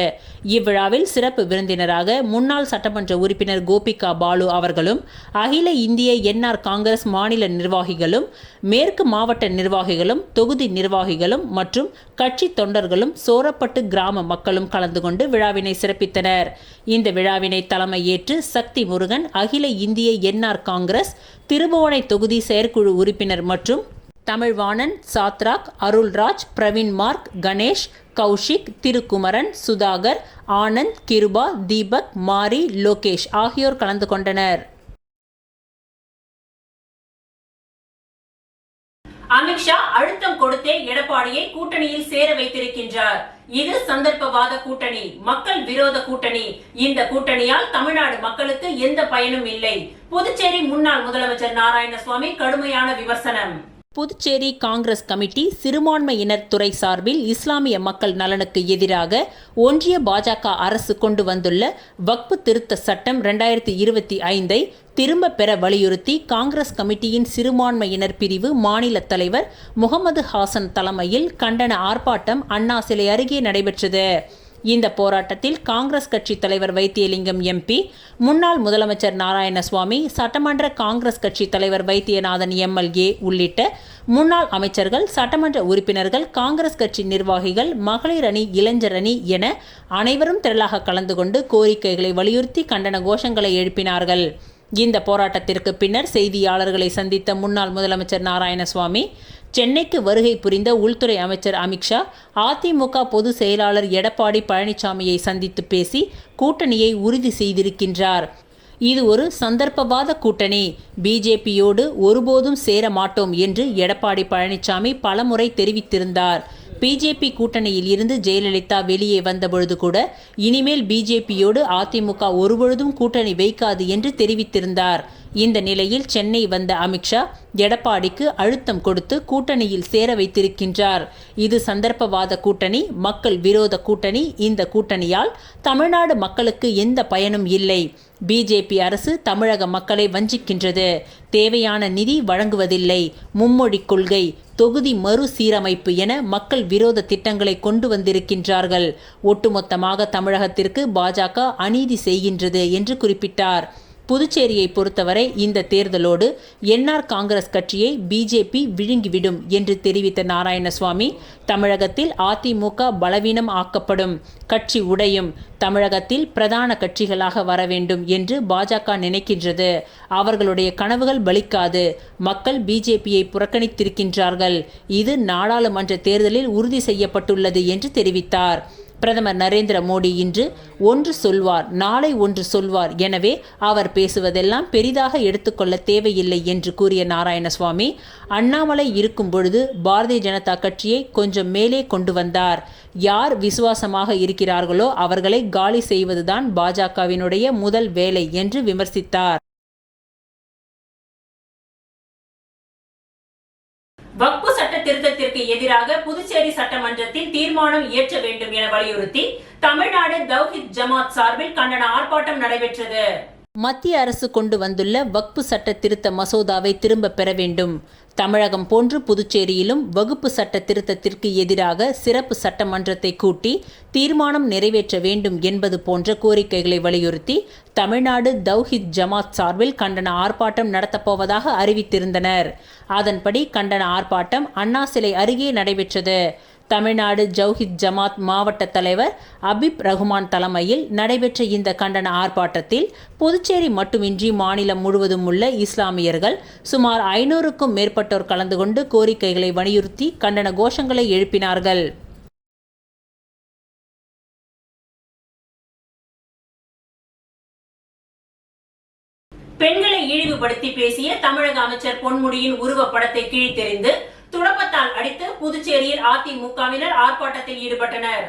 இவ்விழாவில் சிறப்பு விருந்தினராக முன்னாள் சட்டமன்ற உறுப்பினர் கோபிகா பாலு அவர்களும், அகில இந்திய என்ஆர் காங்கிரஸ் மாநில நிர்வாகிகளும், மேற்கு மாவட்ட நிர்வாகிகளும், தொகுதி நிர்வாகிகளும் மற்றும் கட்சி தொண்டர்களும் சோரப்பட்டு கிராம மக்களும் கலந்து கொண்டு விழாவினை சிறப்பித்தனர். இந்த விழாவினை தலைமை ஏற்று சக்தி முருகன், அகில இந்திய என்ஆர் காங்கிரஸ் திருபுவனை தொகுதி செயற்குழு உறுப்பினர் மற்றும் தமிழ்வாணன், சாத்ராக், அருள்ராஜ், பிரவீன் மார்க், கணேஷ், கௌஷிக், திருக்குமரன், சுதாகர், ஆனந்த், கிருபா, தீபக், மாரி, லோகேஷ் ஆகியோர் கலந்து கொண்டனர். அமித்ஷா அழுத்தம் கொடுத்தே எடப்பாடியை கூட்டணியில் சேர வைத்திருக்கின்றார். இது சந்தர்ப்பவாத கூட்டணி, மக்கள் விரோத கூட்டணி. இந்த கூட்டணியால் தமிழ்நாடு மக்களுக்கு எந்த பயனும் இல்லை. புதுச்சேரி முன்னாள் முதலமைச்சர் நாராயணசுவாமி கடுமையான விமர்சனம். புதுச்சேரி காங்கிரஸ் கமிட்டி சிறுபான்மையினர் துறை சார்பில் இஸ்லாமிய மக்கள் நலனுக்கு எதிராக ஒன்றிய பாஜக அரசு கொண்டு வந்துள்ள வக்ஃப் திருத்த சட்டம் 2025ஐ திரும்ப பெற வலியுறுத்தி காங்கிரஸ் கமிட்டியின் சிறுபான்மையினர் பிரிவு மாநில தலைவர் முகமது ஹாசன் தலைமையில் கண்டன ஆர்ப்பாட்டம் அண்ணா சிலை அருகே நடைபெற்றது. இந்த போராட்டத்தில் காங்கிரஸ் கட்சி தலைவர் வைத்தியலிங்கம் எம்பி, முன்னாள் முதலமைச்சர் நாராயணசுவாமி, சட்டமன்ற காங்கிரஸ் கட்சி தலைவர் வைத்தியநாதன் எம்எல்ஏ உள்ளிட்ட முன்னாள் அமைச்சர்கள், சட்டமன்ற உறுப்பினர்கள், காங்கிரஸ் கட்சி நிர்வாகிகள், மகளிர் அணி, இளைஞர் அணி என அனைவரும் திரளாக கலந்து கொண்டு கோரிக்கைகளை வலியுறுத்தி கண்டன கோஷங்களை எழுப்பினார்கள். இந்த போராட்டத்திற்கு பின்னர் செய்தியாளர்களை சந்தித்த முன்னாள் முதலமைச்சர் நாராயணசுவாமி, சென்னைக்கு வருகை புரிந்த உள்துறை அமைச்சர் அமித்ஷா அதிமுக பொதுச் செயலாளர் எடப்பாடி பழனிசாமியை சந்தித்து பேசி கூட்டணியை உறுதி செய்திருக்கின்றார். இது ஒரு சந்தர்ப்பவாத கூட்டணி, பிஜேபியோடு ஒருபோதும் சேர மாட்டோம் என்று எடப்பாடி பழனிசாமி பலமுறை தெரிவித்திருந்தார். பிஜேபி கூட்டணியில் இருந்து ஜெயலலிதா வெளியே வந்தபொழுது கூட இனிமேல் பிஜேபியோடு அதிமுக ஒருபொழுதும் கூட்டணி வைக்காது என்று தெரிவித்திருந்தார். இந்த நிலையில் சென்னை வந்த அமித்ஷா எடப்பாடிக்கு அழுத்தம் கொடுத்து கூட்டணியில் சேர வைத்திருக்கின்றார். இது சந்தர்ப்பவாத கூட்டணி, மக்கள் விரோத கூட்டணி. இந்த கூட்டணியால் தமிழ்நாடு மக்களுக்கு எந்த பயனும் இல்லை. பிஜேபி அரசு தமிழக மக்களை வஞ்சிக்கின்றது. தேவையான நிதி வழங்குவதில்லை. மும்மொழி கொள்கை, தொகுதி மறுசீரமைப்பு என மக்கள் விரோத திட்டங்களை கொண்டு வந்திருக்கின்றார்கள். ஒட்டுமொத்தமாக தமிழகத்திற்கு பாஜக அநீதி செய்கின்றது என்று குறிப்பிட்டார். புதுச்சேரியை பொறுத்தவரை இந்த தேர்தலோடு என்ஆர் காங்கிரஸ் கட்சியை பிஜேபி விழுங்கிவிடும் என்று தெரிவித்த நாராயணசுவாமி, தமிழகத்தில் அதிமுக பலவீனம் ஆக்கப்படும், கட்சி உடையும், தமிழகத்தில் பிரதான கட்சிகளாக வர வேண்டும் என்று பாஜக நினைக்கின்றது. அவர்களுடைய கனவுகள் பலிக்காது. மக்கள் பிஜேபியை புறக்கணித்திருக்கின்றார்கள். இது நாடாளுமன்ற தேர்தலில் உறுதி செய்யப்பட்டுள்ளது என்று தெரிவித்தார். பிரதமர் நரேந்திர மோடி இன்று ஒன்று சொல்வார், நாளை ஒன்று சொல்வார். எனவே அவர் பேசுவதெல்லாம் பெரிதாக எடுத்துக்கொள்ள தேவையில்லை என்று கூறிய நாராயணசுவாமி, அண்ணாமலை இருக்கும் பொழுது பாரதிய ஜனதா கட்சியை கொஞ்சம் மேலே கொண்டு வந்தார். யார் விசுவாசமாக இருக்கிறார்களோ அவர்களை காலி செய்வதுதான் பாஜகவினுடைய முதல் வேலை என்று விமர்சித்தார். வக்பு சட்ட திருத்தத்திற்கு எதிராக புதுச்சேரி சட்டமன்றத்தில் தீர்மானம் இயற்ற வேண்டும் என வலியுறுத்தி தமிழ்நாடு தவ்ஹீத் ஜமாத் சார்பில் கண்டன ஆர்ப்பாட்டம் நடைபெற்றது. மத்திய அரசு கொண்டு வந்துள்ள வக்பு சட்ட திருத்த மசோதாவை திரும்ப பெற வேண்டும். தமிழகம் போன்று புதுச்சேரியிலும் வகுப்பு சட்ட திருத்தத்திற்கு எதிராக சிறப்பு சட்டமன்றத்தை கூட்டி தீர்மானம் நிறைவேற்ற வேண்டும் என்பது போன்ற கோரிக்கைகளை வலியுறுத்தி தமிழ்நாடு தவ்ஹீத் ஜமாத் சார்பில் கண்டன ஆர்ப்பாட்டம் நடத்தப்போவதாக அறிவித்திருந்தனர். அதன்படி கண்டன ஆர்ப்பாட்டம் அண்ணா சிலை அருகே நடைபெற்றது. தமிழ்நாடு தவ்ஹீத் ஜமாத் மாவட்ட தலைவர் அபிப் ரகுமான் தலைமையில் நடைபெற்ற இந்த கண்டன ஆர்ப்பாட்டத்தில் புதுச்சேரி மட்டுமின்றி மாநிலம் முழுவதும் உள்ள இஸ்லாமியர்கள் சுமார் 500க்கும் மேற்பட்டோர் கலந்து கொண்டு கோரிக்கைகளை வலியுறுத்தி கண்டன கோஷங்களை எழுப்பினார்கள். பெண்களை இழிவுபடுத்தி பேசிய தமிழக அமைச்சர் பொன்முடியின் உருவப்படத்தை கிழித்தெறிந்து துடப்பத்தால் அடித்து புதுச்சேரியில் அதிமுகவினர் ஆர்ப்பாட்டத்தில் ஈடுபட்டனர்.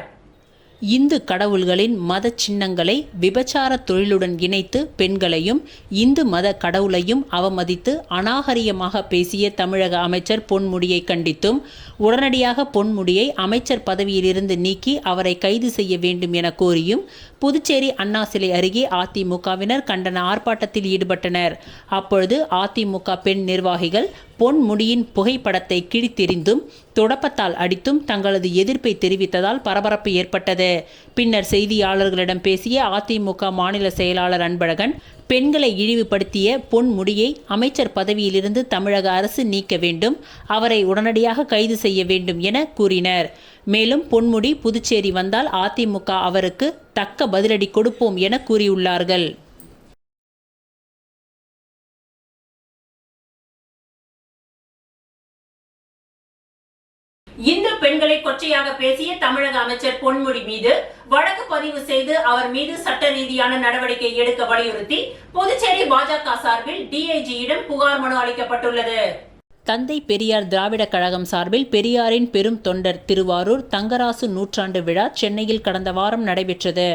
இந்து கடவுள்களின் மத சின்னங்களை விபச்சார தொழிலுடன் இணைத்து பெண்களையும் இந்து மத கடவுளையும் அவமதித்து அநாகரிகமாக பேசிய தமிழக அமைச்சர் பொன்முடியை கண்டித்தும் உடனடியாக பொன்முடியை அமைச்சர் பதவியிலிருந்து நீக்கி அவரை கைது செய்ய வேண்டும் என கோரியும் புதுச்சேரி அண்ணா சிலை அருகே அதிமுகவினர் கண்டன ஆர்ப்பாட்டத்தில் ஈடுபட்டனர். அப்பொழுது அதிமுக பெண் நிர்வாகிகள் பொன்முடியின் புகைப்படத்தை கிழித்தெறிந்தும் துடப்பத்தால் அடித்தும் தங்களது எதிர்ப்பை தெரிவித்ததால் பரபரப்பு ஏற்பட்டது. பின்னர் செய்தியாளர்களிடம் பேசிய அதிமுக மாநில செயலாளர் அன்பழகன், பெண்களை இழிவுபடுத்திய பொன்முடியை அமைச்சர் பதவியிலிருந்து தமிழக அரசு நீக்க வேண்டும், அவரை உடனடியாக கைது செய்ய வேண்டும் என கூறினர். மேலும் பொன்முடி புதுச்சேரி வந்தால் அதிமுக அவருக்கு தக்க பதிலடி கொடுப்போம் என கூறியுள்ளார்கள். இந்து பெண்களை கொச்சையாக பேசிய தமிழக அமைச்சர் பொன்முடி மீது வழக்கு பதிவு செய்து அவர் மீது சட்ட ரீதியான நடவடிக்கை எடுக்க வலியுறுத்தி புதுச்சேரி பாஜக சார்பில் டிஐஜியிடம் புகார் மனு அளிக்கப்பட்டுள்ளது. தந்தை பெரியார் திராவிட கழகம் சார்பில் பெரியாரின் பெரும் தொண்டர் திருவாரூர் தங்கராசு நூற்றாண்டு விழா சென்னையில் கடந்த வாரம் நடைபெற்றது.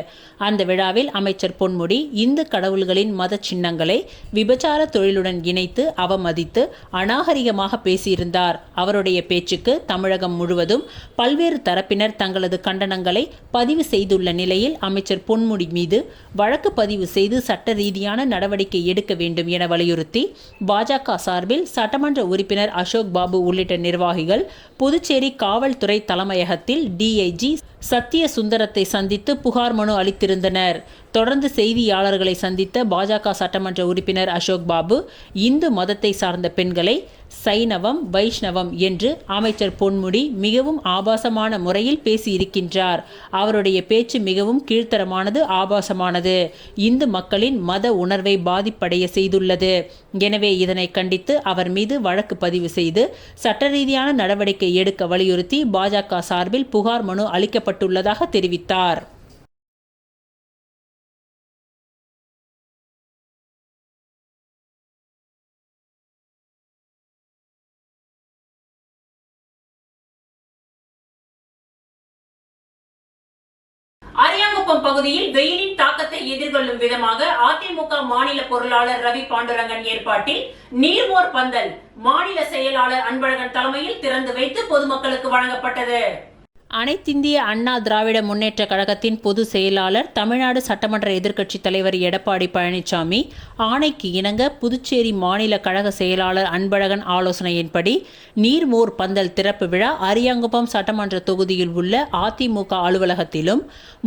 அந்த விழாவில் அமைச்சர் பொன்முடி இந்து கடவுள்களின் மத சின்னங்களை விபச்சார தொழிலுடன் இணைத்து அவமதித்து அநாகரிகமாக பேசியிருந்தார். அவருடைய பேச்சுக்கு தமிழகம் முழுவதும் பல்வேறு தரப்பினர் தங்களது கண்டனங்களை பதிவு செய்துள்ள நிலையில் அமைச்சர் பொன்முடி மீது வழக்கு பதிவு செய்து சட்ட ரீதியான நடவடிக்கை எடுக்க வேண்டும் என வலியுறுத்தி பாஜக சார்பில் சட்டமன்ற உறுப்பினர் அசோக் பாபு உள்ளிட்ட நிர்வாகிகள் புதுச்சேரி காவல்துறை தலைமையகத்தில் டிஐஜி சத்திய சுந்தரத்தை சந்தித்து புகார் மனு அளித்திருந்தனர். தொடர்ந்து செய்தியாளர்களை சந்தித்த பாஜக சட்டமன்ற உறுப்பினர் அசோக் பாபு, இந்து மதத்தை சார்ந்த பெண்களை சைனவம், வைஷ்ணவம் என்று அமைச்சர் பொன்முடி மிகவும் ஆபாசமான முறையில் பேசியிருக்கின்றார். அவருடைய பேச்சு மிகவும் கீழ்த்தரமானது, ஆபாசமானது, இந்து மக்களின் மத உணர்வை பாதிப்படைய செய்துள்ளது. எனவே இதனை கண்டித்து அவர் மீது வழக்கு பதிவு செய்து சட்ட ரீதியான நடவடிக்கை எடுக்க வலியுறுத்தி பாஜக சார்பில் புகார் மனு அளிக்கப்பட்டுள்ளதாக தெரிவித்தார். அரியாங்குப்பம் பகுதியில் வெயிலின் தாக்கத்தை எதிர்கொள்ளும் விதமாக அதிமுக மாநில பொருளாளர் ரவி பாண்டுரங்கன் ஏற்பாட்டில் நீர்மோர் பந்தல் மாநில செயலாளர் அன்பழகன் தலைமையில் திறந்து வைத்து பொதுமக்களுக்கு வழங்கப்பட்டது. அனைத்திந்திய அண்ணா திராவிட முன்னேற்ற கழகத்தின் பொதுச் செயலாளர், தமிழ்நாடு சட்டமன்ற எதிர்க்கட்சித் தலைவர் எடப்பாடி பழனிசாமி ஆணைக்கு இணங்க புதுச்சேரி மாநில கழக செயலாளர் அன்பழகன் ஆலோசனையின்படி நீர்மோர் பந்தல் திறப்பு விழா அரியாங்குப்பம் சட்டமன்ற தொகுதியில் உள்ள அதிமுக அலுவலகத்திலும்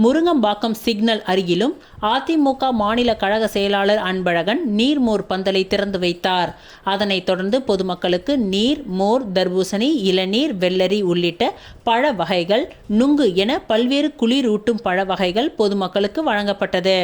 முருங்கம்பாக்கம் சிக்னல் அருகிலும் அதிமுக மாநில கழக செயலாளர் அன்பழகன் நீர்மோர் பந்தலை திறந்து வைத்தார். அதனைத் தொடர்ந்து பொதுமக்களுக்கு நீர், மோர், தர்பூசணி, இளநீர், வெள்ளரி உள்ளிட்ட பழ வகைகள், நுங்கு என பல்வேறு குளிரூட்டும் பழ வகைகள் பொதுமக்களுக்கு வழங்கப்பட்டது.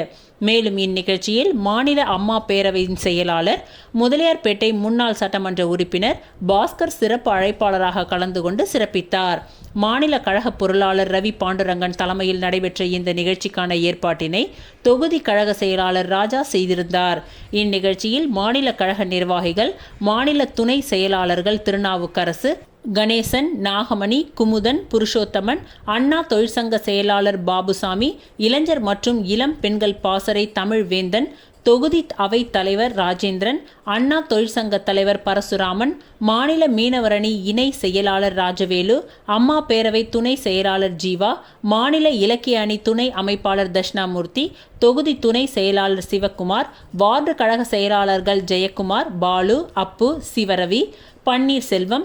மேலும் இந்நிகழ்ச்சியில் மாநில அம்மா பேரவையின் செயலாளர், முதலியார்பேட்டை முன்னாள் சட்டமன்ற உறுப்பினர் பாஸ்கர் சிறப்பு அழைப்பாளராக கலந்து கொண்டு சிறப்பித்தார். மாநில கழக பொருளாளர் ரவி பாண்டுரங்கன் தலைமையில் நடைபெற்ற இந்த நிகழ்ச்சிக்கான ஏற்பாட்டினை தொகுதி கழக செயலாளர் ராஜா செய்திருந்தார். இந்நிகழ்ச்சியில் மாநில கழக நிர்வாகிகள், மாநில துணை செயலாளர்கள் திருநாவுக்கரசு, கணேசன், நாகமணி, குமுதன், புருஷோத்தமன், அண்ணா தொழிற்சங்க செயலாளர் பாபுசாமி, இளைஞர் மற்றும் இளம் பெண்கள் பாசறை தமிழ்வேந்தன், தொகுதி அவைத் தலைவர் ராஜேந்திரன், அண்ணா தொழிற்சங்க தலைவர் பரசுராமன், மாநில மீனவரணி இணை செயலாளர் ராஜவேலு, அம்மா பேரவை துணை செயலாளர் ஜீவா, மாநில இலக்கிய அணி துணை அமைப்பாளர் தட்சிணாமூர்த்தி, தொகுதி துணை செயலாளர் சிவக்குமார், வார்டு கழக செயலாளர்கள் ஜெயக்குமார், பாலு, அப்பு, சிவரவி, பன்னீர்செல்வம்,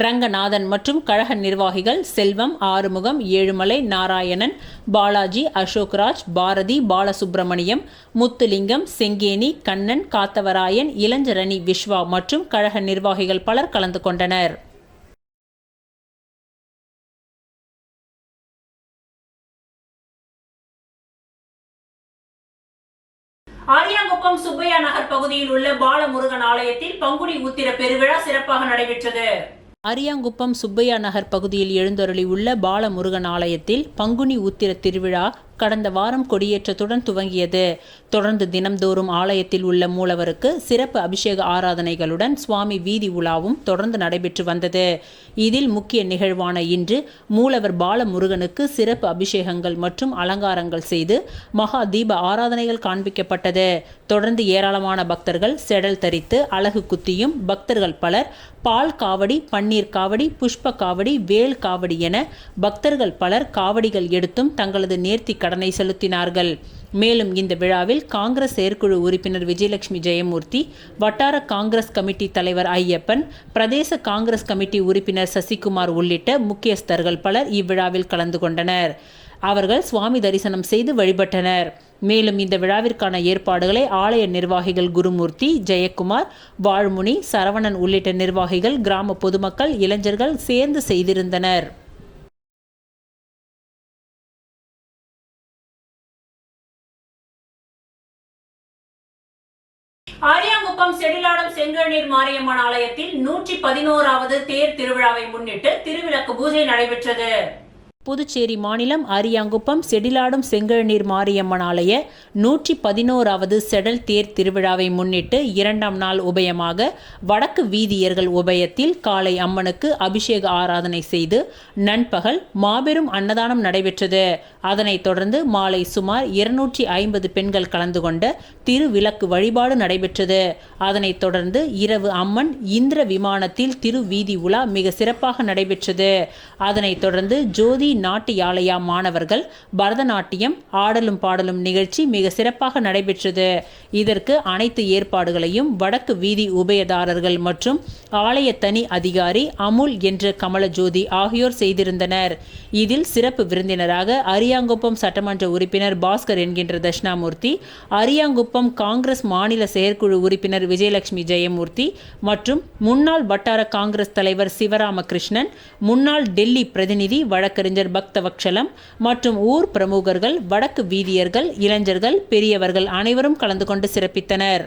ரங்கநாதன் மற்றும் கழக நிர்வாகிகள் செல்வம், ஆறுமுகம், ஏழுமலை, நாராயணன், பாலாஜி, அசோக்ராஜ், பாரதி, பாலசுப்பிரமணியம், முத்துலிங்கம், செங்கேனி, கண்ணன், காத்தவராயன், இளஞ்சரணி விஸ்வா மற்றும் கழக நிர்வாகிகள் பலர் கலந்து கொண்டனர். அரியாங்குப்பம் சுப்பையா நகர் பகுதியில் உள்ள பாலமுருகன் ஆலயத்தில் பங்குனி உத்திர பெருவிழா சிறப்பாக நடைபெற்றது. அரியாங்குப்பம் சுப்பையா நகர் பகுதியில் எழுந்தருளி உள்ள பாலமுருகன் ஆலயத்தில் பங்குனி உத்திர திருவிழா கடந்த வாரம் கொடியேற்றத்துடன் துவங்கியது. தொடர்ந்து தினம்தோறும் ஆலயத்தில் உள்ள மூலவருக்கு சிறப்பு அபிஷேக ஆராதனைகளுடன் சுவாமி வீதி உலாவும் தொடர்ந்து நடைபெற்று வந்தது. இதில் முக்கிய நிகழ்வான இன்று மூலவர் பாலமுருகனுக்கு சிறப்பு அபிஷேகங்கள் மற்றும் அலங்காரங்கள் செய்து மகா தீப ஆராதனைகள் காண்பிக்கப்பட்டது. தொடர்ந்து ஏராளமான பக்தர்கள் செடல் தரித்து அலகு குத்தியும், பக்தர்கள் பலர் பால் காவடி, பன்னீர் காவடி, புஷ்ப காவடி, வேல் காவடி என பக்தர்கள் பலர் காவடிகள் எடுத்தும் தங்களது நேர்த்தி கடனை செலுத்தினார்கள். மேலும் இந்த விழாவில் காங்கிரஸ் செயற்குழு உறுப்பினர் விஜயலட்சுமி ஜெயமூர்த்தி, வட்டார காங்கிரஸ் கமிட்டி தலைவர் ஐயப்பன், பிரதேச காங்கிரஸ் கமிட்டி உறுப்பினர் சசிகுமார் உள்ளிட்ட முக்கியஸ்தர்கள் பலர் இவ்விழாவில் கலந்து கொண்டனர். அவர்கள் சுவாமி தரிசனம் செய்து வழிபட்டனர். மேலும் இந்த விழாவிற்கான ஏற்பாடுகளை ஆலய நிர்வாகிகள் குருமூர்த்தி, ஜெயக்குமார், வாழ்முனி, சரவணன் உள்ளிட்ட நிர்வாகிகள், கிராம பொதுமக்கள், இளைஞர்கள் சேர்ந்து செய்திருந்தனர். அரியாங்குப்பம் செடிலாடம் செங்கழுநீர் மாரியம்மன் ஆலயத்தில் 111வது தேர் திருவிழாவை முன்னிட்டு திருவிளக்கு பூஜை நடைபெற்றது. புதுச்சேரி மாநிலம் அரியாங்குப்பம் செடிலாடும் செங்கழுநீர் மாரியம்மன் ஆலய 111வது செடல் தேர் திருவிழாவை முன்னிட்டு 2ஆம் நாள் உபயமாக வடக்கு வீதியர்கள் உபயத்தில் காலை அம்மனுக்கு அபிஷேக ஆராதனை செய்து நண்பகல் மாபெரும் அன்னதானம் நடைபெற்றது. அதனைத் தொடர்ந்து மாலை சுமார் 250 பெண்கள் கலந்து கொண்ட திருவிளக்கு வழிபாடு நடைபெற்றது. அதனைத் தொடர்ந்து இரவு அம்மன் இந்திர விமானத்தில் திருவீதி உலா மிக சிறப்பாக நடைபெற்றது. அதனைத் தொடர்ந்து ஜோதி நாட்டியாலயா மாணவர்கள் பரதநாட்டியம் ஆடலும் பாடலும் நிகழ்ச்சி மிக சிறப்பாக நடைபெற்றது. இதற்கு அனைத்து ஏற்பாடுகளையும் வடக்கு வீதி உபயதாரர்கள் மற்றும் ஆலய தனி அதிகாரி அமுல் என்ற கமலஜோதி ஆகியோர் செய்திருந்தனர். இதில் சிறப்பு விருந்தினராக அரியாங்குப்பம் சட்டமன்ற உறுப்பினர் பாஸ்கர் என்கின்ற தட்சிணாமூர்த்தி, அரியாங்குப்பம் காங்கிரஸ் மாநில செயற்குழு உறுப்பினர் விஜயலட்சுமி ஜெயமூர்த்தி மற்றும் முன்னாள் வட்டார காங்கிரஸ் தலைவர் சிவராமகிருஷ்ணன், முன்னாள் டெல்லி பிரதிநிதி வழக்கறிஞர் பக்தவக்ஷலம் மற்றும் ஊர் பிரமுகர்கள், வடக்கு வீதியர்கள், இளைஞர்கள், பெரியவர்கள் அனைவரும் கலந்து கொண்டு சிறப்பித்தனர்.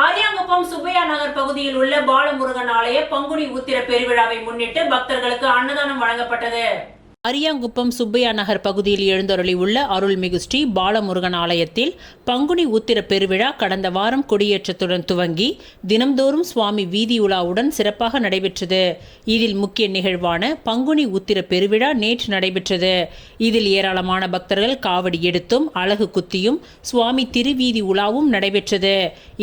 ஆரியாங்குப்பம் சுப்பையா நகர் பகுதியில் உள்ள பாலமுருகன் ஆலய பங்குனி உத்திர பெருவிழாவை முன்னிட்டு பக்தர்களுக்கு அன்னதானம் வழங்கப்பட்டது. அரியாங்குப்பம் சுப்பையா நகர் பகுதியில் எழுந்தருளி உள்ள அருள்மிகு ஸ்ரீ பாலமுருகன் ஆலயத்தில் பங்குனி உத்திர பெருவிழா கடந்த வாரம் கொடியேற்றத்துடன் துவங்கி தினம்தோறும் சுவாமி வீதி உலாவுடன் சிறப்பாக நடைபெற்றது. இதில் முக்கிய நிகழ்வான பங்குனி உத்திர பெருவிழா நேற்று நடைபெற்றது. இதில் ஏராளமான பக்தர்கள் காவடி எடுத்தும் அலகு குத்தியும் சுவாமி திருவீதி உலாவும் நடைபெற்றது.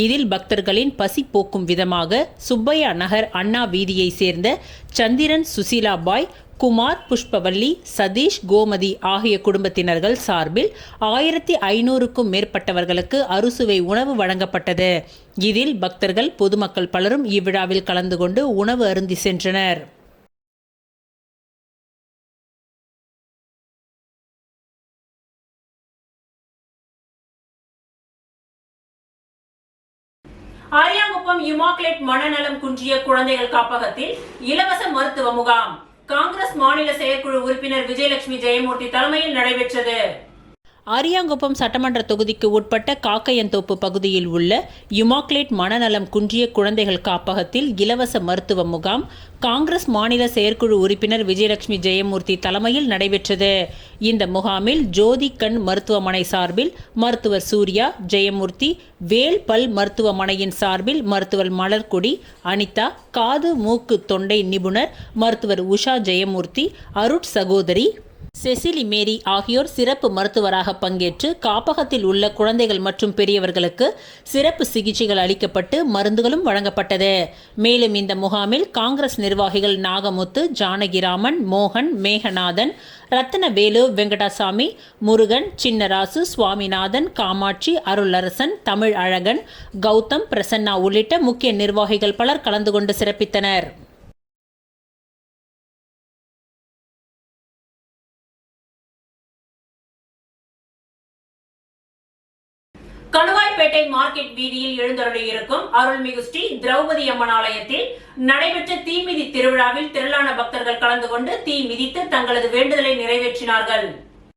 இதில் பக்தர்களின் பசி போக்கும் விதமாக சுப்பையா நகர் அண்ணா வீதியை சேர்ந்த சந்திரன், சுசீலாபாய், குமார், புஷ்பவல்லி, சதீஷ், கோமதி ஆகிய குடும்பத்தினர்கள் சார்பில் 1500க்கும் மேற்பட்டவர்களுக்கு அறுசுவை உணவு வழங்கப்பட்டது. இதில் பக்தர்கள், பொதுமக்கள் பலரும் இவ்விழாவில் கலந்து கொண்டு உணவு அருந்தி சென்றனர். ஆரியாங்குப்பம் இமாக்லேட் மனநலம் குன்றிய குழந்தைகள் காப்பகத்தில் இலவச மருத்துவ முகாம் காங்கிரஸ் மாநில செயற்குழு உறுப்பினர் விஜயலட்சுமி ஜெயமூர்த்தி தலைமையில் நடைபெற்றது. அரியாங்குப்பம் சட்டமன்ற தொகுதிக்கு உட்பட்ட காக்கையன்தோப்பு பகுதியில் உள்ள இமாக்லேட் மனநலம் குன்றிய குழந்தைகள் காப்பகத்தில் இலவச மருத்துவ முகாம் காங்கிரஸ் மாநில செயற்குழு உறுப்பினர் விஜயலட்சுமி ஜெயமூர்த்தி தலைமையில் நடைபெற்றது. இந்த முகாமில் ஜோதி கண் மருத்துவமனை சார்பில் மருத்துவர் சூர்யா, ஜெயமூர்த்தி, வேல் பல் மருத்துவமனையின் சார்பில் மருத்துவர் மலர்கொடி, அனிதா, காது மூக்கு தொண்டை நிபுணர் மருத்துவர் உஷா ஜெயமூர்த்தி, அருட் சகோதரி செசிலி மேரி ஆகியோர் சிறப்பு மருத்துவராக பங்கேற்று காப்பகத்தில் உள்ள குழந்தைகள் மற்றும் பெரியவர்களுக்கு சிறப்பு சிகிச்சைகள் அளிக்கப்பட்டு மருந்துகளும் வழங்கப்பட்டது. மேலும் இந்த முகாமில் காங்கிரஸ் நிர்வாகிகள் நாகமுத்து, ஜானகிராமன், மோகன், மேகநாதன், ரத்னவேலு, வெங்கடாசாமி, முருகன், சின்னராசு, சுவாமிநாதன், காமாட்சி, அருளரசன், தமிழ் அழகன், கௌதம், பிரசன்னா உள்ளிட்ட முக்கிய நிர்வாகிகள் பலர் கலந்து கொண்டு சிறப்பித்தனர். கணுவாய்பேட்டை மார்க்கெட் வீதியில் எழுந்தருளியிருக்கும் அருள்மிகு ஸ்ரீ திரௌபதி அம்மன் ஆலயத்தில் நடைபெற்ற தீமிதி திருவிழாவில் திரளான பக்தர்கள் கலந்து கொண்டு தீ மிதித்து தங்களது வேண்டுதலை நிறைவேற்றினார்கள்.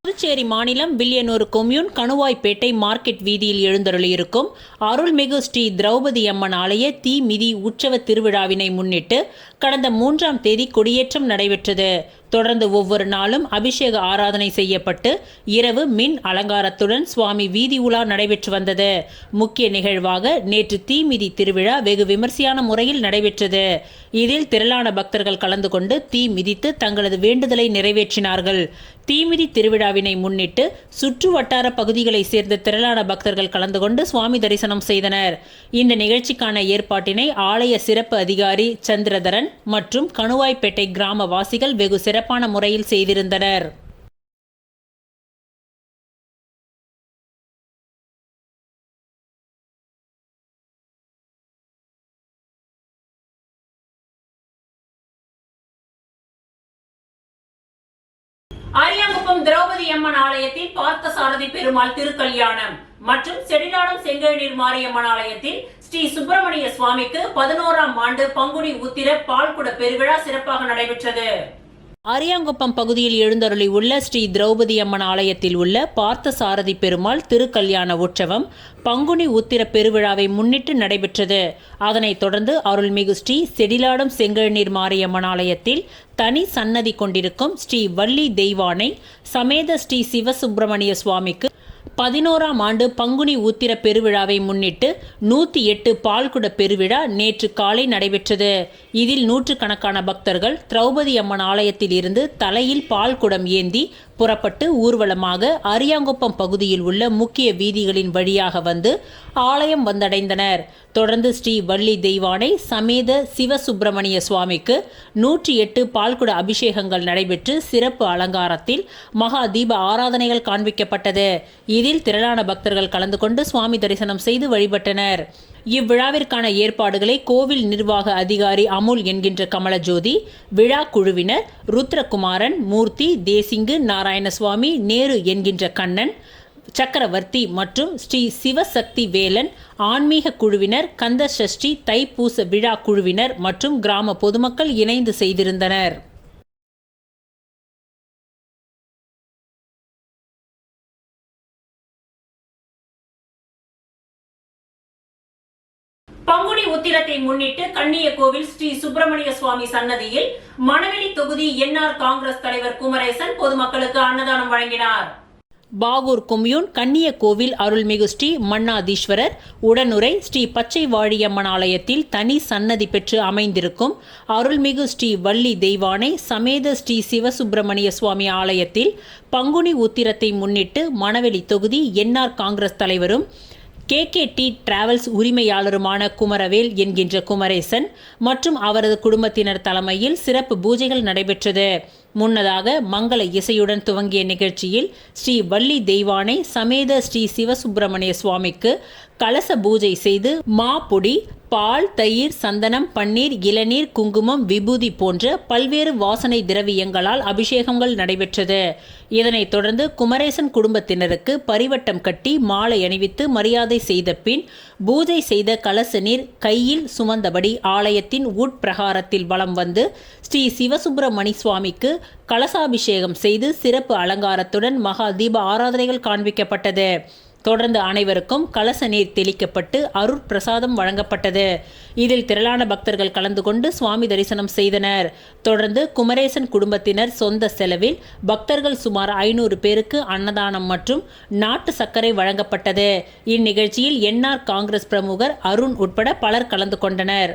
புதுச்சேரி மாநிலம் வில்லியனூர் கொம்யூன் கணுவாய்பேட்டை மார்க்கெட் வீதியில் எழுந்தருளியிருக்கும் அருள்மிகு ஸ்ரீ திரௌபதி அம்மன் ஆலய தீ மிதி உற்சவ திருவிழாவினை முன்னிட்டு கடந்த 3ஆம் தேதி கொடியேற்றம் நடைபெற்றது. தொடர்ந்து ஒவ்வொரு நாளும் அபிஷேக ஆராதனை செய்யப்பட்டு இரவு மின் அலங்காரத்துடன் சுவாமி வீதி உலா நடைபெற்று வந்தது. முக்கிய நிகழ்வாக நேற்று தீமிதி திருவிழா வெகு விமர்சையான முறையில் நடைபெற்றது. இதில் திரளான பக்தர்கள் கலந்து கொண்டு தீ மிதித்து தங்களது வேண்டுதலை நிறைவேற்றினார்கள். தீமிதி திருவிழாவினை முன்னிட்டு சுற்று வட்டார பகுதிகளை சேர்ந்த திரளான பக்தர்கள் கலந்து கொண்டு சுவாமி தரிசனம் செய்தனர். இந்த நிகழ்ச்சிக்கான ஏற்பாட்டினை ஆலய சிறப்பு அதிகாரி சந்திரதரன் மற்றும் கணுவாய்பேட்டை கிராமவாசிகள் வெகு சிறப்பான முறையில் செய்திருந்தனர். அரியாங்குப்பம் திரௌபதி அம்மன் ஆலயத்தில் பார்த்தசாரதி பெருமாள் திருக்கல்யாணம் மற்றும் செடிலாடம் செங்கழுநீர் மாரியம்மன் ஆலயத்தில் ஸ்ரீ சுப்பிரமணிய சுவாமிக்கு 11ஆம் ஆண்டு பங்குனி உத்திர பால்குட பெருவிழா சிறப்பாக நடைபெற்றது. அரியாங்குப்பம் பகுதியில் எழுந்தருளி உள்ள ஸ்ரீ திரௌபதி அம்மன் ஆலயத்தில் உள்ள பார்த்தசாரதி பெருமாள் திருக்கல்யாண உற்சவம் பங்குனி உத்திர பெருவிழாவை முன்னிட்டு நடைபெற்றது. அதனைத் தொடர்ந்து அருள்மிகு ஸ்ரீ செடிலாடம் செங்கழுநீர் மாரியம்மன் ஆலயத்தில் தனி சன்னதி கொண்டிருக்கும் ஸ்ரீ வள்ளி தெய்வானை சமேத ஸ்ரீ சிவசுப்பிரமணிய சுவாமிக்கு 11ஆம் ஆண்டு பங்குனி உத்திர பெருவிழாவை முன்னிட்டு 108 பால்குட பெருவிழா நேற்று காலை நடைபெற்றது. இதில் நூற்றுக்கணக்கான பக்தர்கள் திரௌபதி அம்மன் ஆலயத்தில் இருந்து தலையில் பால்குடம் ஏந்தி புறப்பட்டு ஊர்வலமாக அரியாங்குப்பம் பகுதியில் உள்ள முக்கிய வீதிகளின் வழியாக வந்து ஆலயம் வந்தடைந்தனர். தொடர்ந்து ஸ்ரீ வள்ளி தெய்வானை சமேத சிவசுப்பிரமணிய சுவாமிக்கு 108 பால்குட அபிஷேகங்கள் நடைபெற்று சிறப்பு அலங்காரத்தில் மகா தீப ஆராதனைகள் காண்பிக்கப்பட்டது. இதில் திரளான பக்தர்கள் கலந்து கொண்டு சுவாமி தரிசனம் செய்து வழிபட்டனர். இவ்விழாவிற்கான ஏற்பாடுகளை கோவில் நிர்வாக அதிகாரி அமுல் என்கின்ற கமலஜோதி, விழா குழுவினர் ருத்ரகுமாரன், மூர்த்தி, தேசிங்கு, நாராயணசுவாமி, நேரு என்கின்ற கண்ணன், சக்கரவர்த்தி மற்றும் ஸ்ரீ சிவசக்தி வேலன் ஆன்மீக குழுவினர், கந்த சஷ்டி தைப்பூச விழா குழுவினர் மற்றும் கிராம பொதுமக்கள் இணைந்து செய்திருந்தனர். பங்குனி உத்திரத்தை முன்னிட்டு கன்னியக்கோவில் ஸ்ரீ சுப்பிரமணிய சுவாமி சன்னதியில் மணவெளி தொகுதி என்ஆர் காங்கிரஸ் தலைவர் குமரேசன் பொதுமக்களுக்கு அன்னதானம் வழங்கினார். பாகூர் கொம்யூன் கன்னியக்கோவில் அருள்மிகு ஸ்ரீ மன்னாதீஸ்வரர் உடனுரை ஸ்ரீ பச்சை வாழியம்மன் ஆலயத்தில் தனி சன்னதி பெற்று அமைந்திருக்கும் அருள்மிகு ஸ்ரீ வள்ளி தெய்வானை சமேத ஸ்ரீ சிவசுப்பிரமணிய சுவாமி ஆலயத்தில் பங்குனி உத்திரத்தை முன்னிட்டு மணவெளி தொகுதி என்ஆர் காங்கிரஸ் தலைவரும் KKT டிராவல்ஸ் உரிமையாளருமான குமரவேல் என்கின்ற குமரேசன் மற்றும் அவரது குடும்பத்தினர் தலைமையில் சிறப்பு பூஜைகள் நடைபெற்றது. முன்னதாக மங்கள இசையுடன் துவங்கிய நிகழ்ச்சியில் ஸ்ரீ வள்ளி தெய்வானை சமேத ஸ்ரீ சிவசுப்பிரமணிய சுவாமிக்கு கலச பூஜை செய்து மாப்பொடி, பால், தயிர், சந்தனம், பன்னீர், இளநீர், குங்குமம், விபூதி போன்ற பல்வேறு வாசனை திரவியங்களால் அபிஷேகங்கள் நடைபெற்றது. இதனைத் தொடர்ந்து குமரேசன் குடும்பத்தினருக்கு பரிவட்டம் கட்டி மாலை அணிவித்து மரியாதை செய்த பின் பூஜை செய்த கலச நீர் கையில் சுமந்தபடி ஆலயத்தின் உட்பிரகாரத்தில் வலம் வந்து ஸ்ரீ சிவசுப்பிரமணிய சுவாமிக்கு கலசாபிஷேகம் செய்து சிறப்பு அலங்காரத்துடன் மகா தீப ஆராதனைகள் காண்பிக்கப்பட்டது. தொடர்ந்து அனைவருக்கும் கலச நீர் தெளிக்கப்பட்டு அருட்பிரசாதம் வழங்கப்பட்டது. இதில் திரளான பக்தர்கள் கலந்து கொண்டு சுவாமி தரிசனம் செய்தனர். தொடர்ந்து குமரேசன் குடும்பத்தினர் சொந்த செலவில் பக்தர்கள் சுமார் 500 பேருக்கு அன்னதானம் மற்றும் நாட்டு சர்க்கரை வழங்கப்பட்டது. இந்நிகழ்ச்சியில் என்ஆர் காங்கிரஸ் பிரமுகர் அருண் உட்பட பலர் கலந்து கொண்டனர்.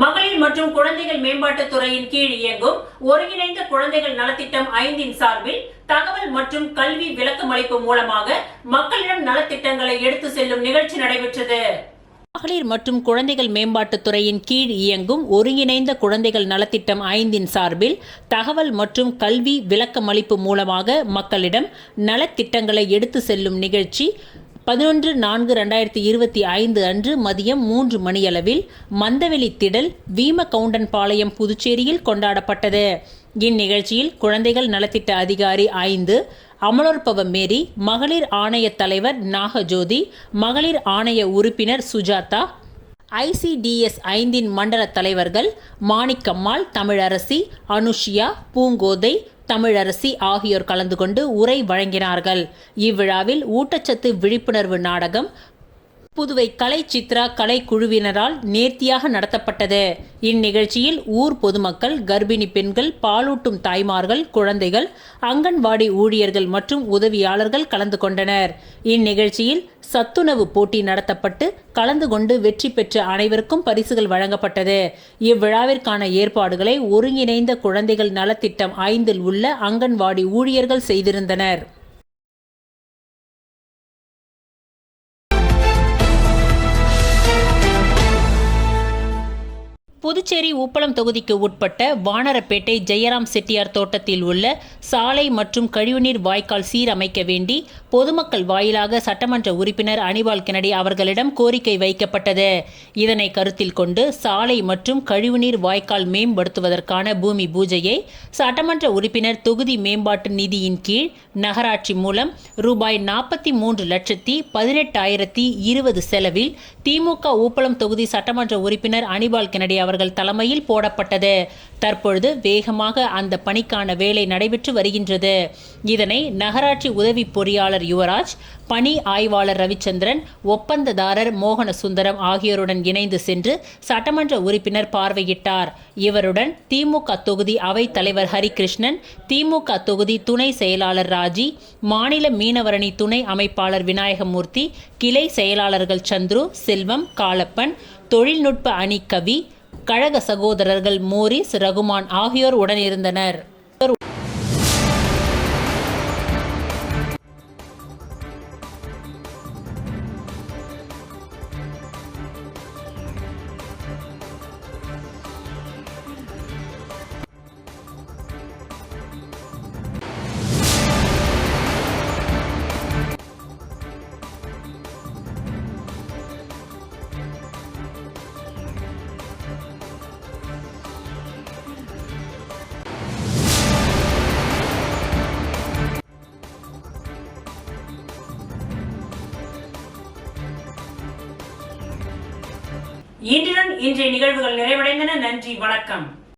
மகளிர் மற்றும் குழந்தைகள் மேம்பாட்டுத் துறையின் கீழ் இயங்கும் ஒருங்கிணைந்த குழந்தைகள் நலத்திட்டம் 5 சார்பில் தகவல் மற்றும் கல்வி விளக்கமளிப்பு மூலமாக மக்களிடம் நலத்திட்டங்களை எடுத்து செல்லும் நிகழ்ச்சி நடைபெற்றது. மகளிர் மற்றும் குழந்தைகள் மேம்பாட்டுத் துறையின் கீழ் இயங்கும் ஒருங்கிணைந்த குழந்தைகள் நலத்திட்டம் 5 சார்பில் தகவல் மற்றும் கல்வி விளக்கமளிப்பு மூலமாக மக்களிடம் நலத்திட்டங்களை எடுத்து செல்லும் நிகழ்ச்சி 11/4/2025 அன்று மதியம் 3 மணியளவில் மந்தவெளி திடல் வீமகவுண்டன்பாளையம் புதுச்சேரியில் கொண்டாடப்பட்டது. இந்நிகழ்ச்சியில் குழந்தைகள் நலத்திட்ட அதிகாரி 5, அமலோற்பவ மேரி, மகளிர் ஆணைய தலைவர் நாகஜோதி, மகளிர் ஆணைய உறுப்பினர் சுஜாதா, ICDS 5 மண்டல தலைவர்கள் மாணிக்கம்மாள், தமிழரசி, அனுஷியா, பூங்கோதை, தமிழரசி ஆகியோர் கலந்து கொண்டு உரை வழங்கினார்கள். இவ்விழாவில் ஊட்டச்சத்து விழிப்புணர்வு நாடகம் புதுவை கலை சித்ரா கலை குழுவினரால் நேர்த்தியாக நடத்தப்பட்டது. இந்நிகழ்ச்சியில் ஊர் பொதுமக்கள், கர்ப்பிணி பெண்கள், பாலூட்டும் தாய்மார்கள், குழந்தைகள், அங்கன்வாடி ஊழியர்கள் மற்றும் உதவியாளர்கள் கலந்து கொண்டனர். இந்நிகழ்ச்சியில் சத்துணவு போட்டி நடத்தப்பட்டு கலந்து கொண்டு வெற்றி பெற்ற அனைவருக்கும் பரிசுகள் வழங்கப்பட்டது. இவ்விழாவிற்கான ஏற்பாடுகளை ஒருங்கிணைந்த குழந்தைகள் நலத்திட்டம் 5 உள்ள அங்கன்வாடி ஊழியர்கள் செய்திருந்தனர். புதுச்சேரி உப்பளம் தொகுதிக்கு உட்பட்ட வானரப்பேட்டை ஜெயராம் செட்டியார் தோட்டத்தில் உள்ள சாலை மற்றும் கழிவுநீர் வாய்க்கால் சீரமைக்க வேண்டி பொதுமக்கள் வாயிலாக சட்டமன்ற உறுப்பினர் அனிபால் கென்னடி அவர்களிடம் கோரிக்கை வைக்கப்பட்டது. இதனை கருத்தில் கொண்டு சாலை மற்றும் கழிவுநீர் வாய்க்கால் மேம்படுத்துவதற்கான பூமி பூஜையை சட்டமன்ற உறுப்பினர் தொகுதி மேம்பாட்டு நிதியின் கீழ் நகராட்சி மூலம் ரூபாய் 43,18,020 செலவில் திமுக உப்பளம் தொகுதி சட்டமன்ற உறுப்பினர் அனிபால் கென்னடி அவர்கள் தலைமையில் போடப்பட்டது. தற்பொழுது வேகமாக அந்த பணிக்கான வேலை நடைபெற்று வருகின்றது. இதனை நகராட்சி உதவி பொறியாளர் பொறியாளர் யுவராஜ், பணி ஆய்வாளர் ரவிச்சந்திரன், ஒப்பந்ததாரர் மோகன சுந்தரம் ஆகியோருடன் இணைந்து சென்று சட்டமன்ற உறுப்பினர் பார்வையிட்டார். இவருடன் திமுக தொகுதி அவைத் தலைவர் ஹரிகிருஷ்ணன், திமுக தொகுதி துணை செயலாளர் ராஜி, மாநில மீனவரணி துணை அமைப்பாளர் விநாயகமூர்த்தி, கிளை செயலாளர்கள் சந்துரு, செல்வம், காலப்பன், தொழில்நுட்ப அணி கவி, கழக சகோதரர்கள் மோரிஸ், ரகுமான் ஆகியோர் உடனிருந்தனர். இன்றைய நிகழ்வுகள் நிறைவடைந்தன. நன்றி, வணக்கம்.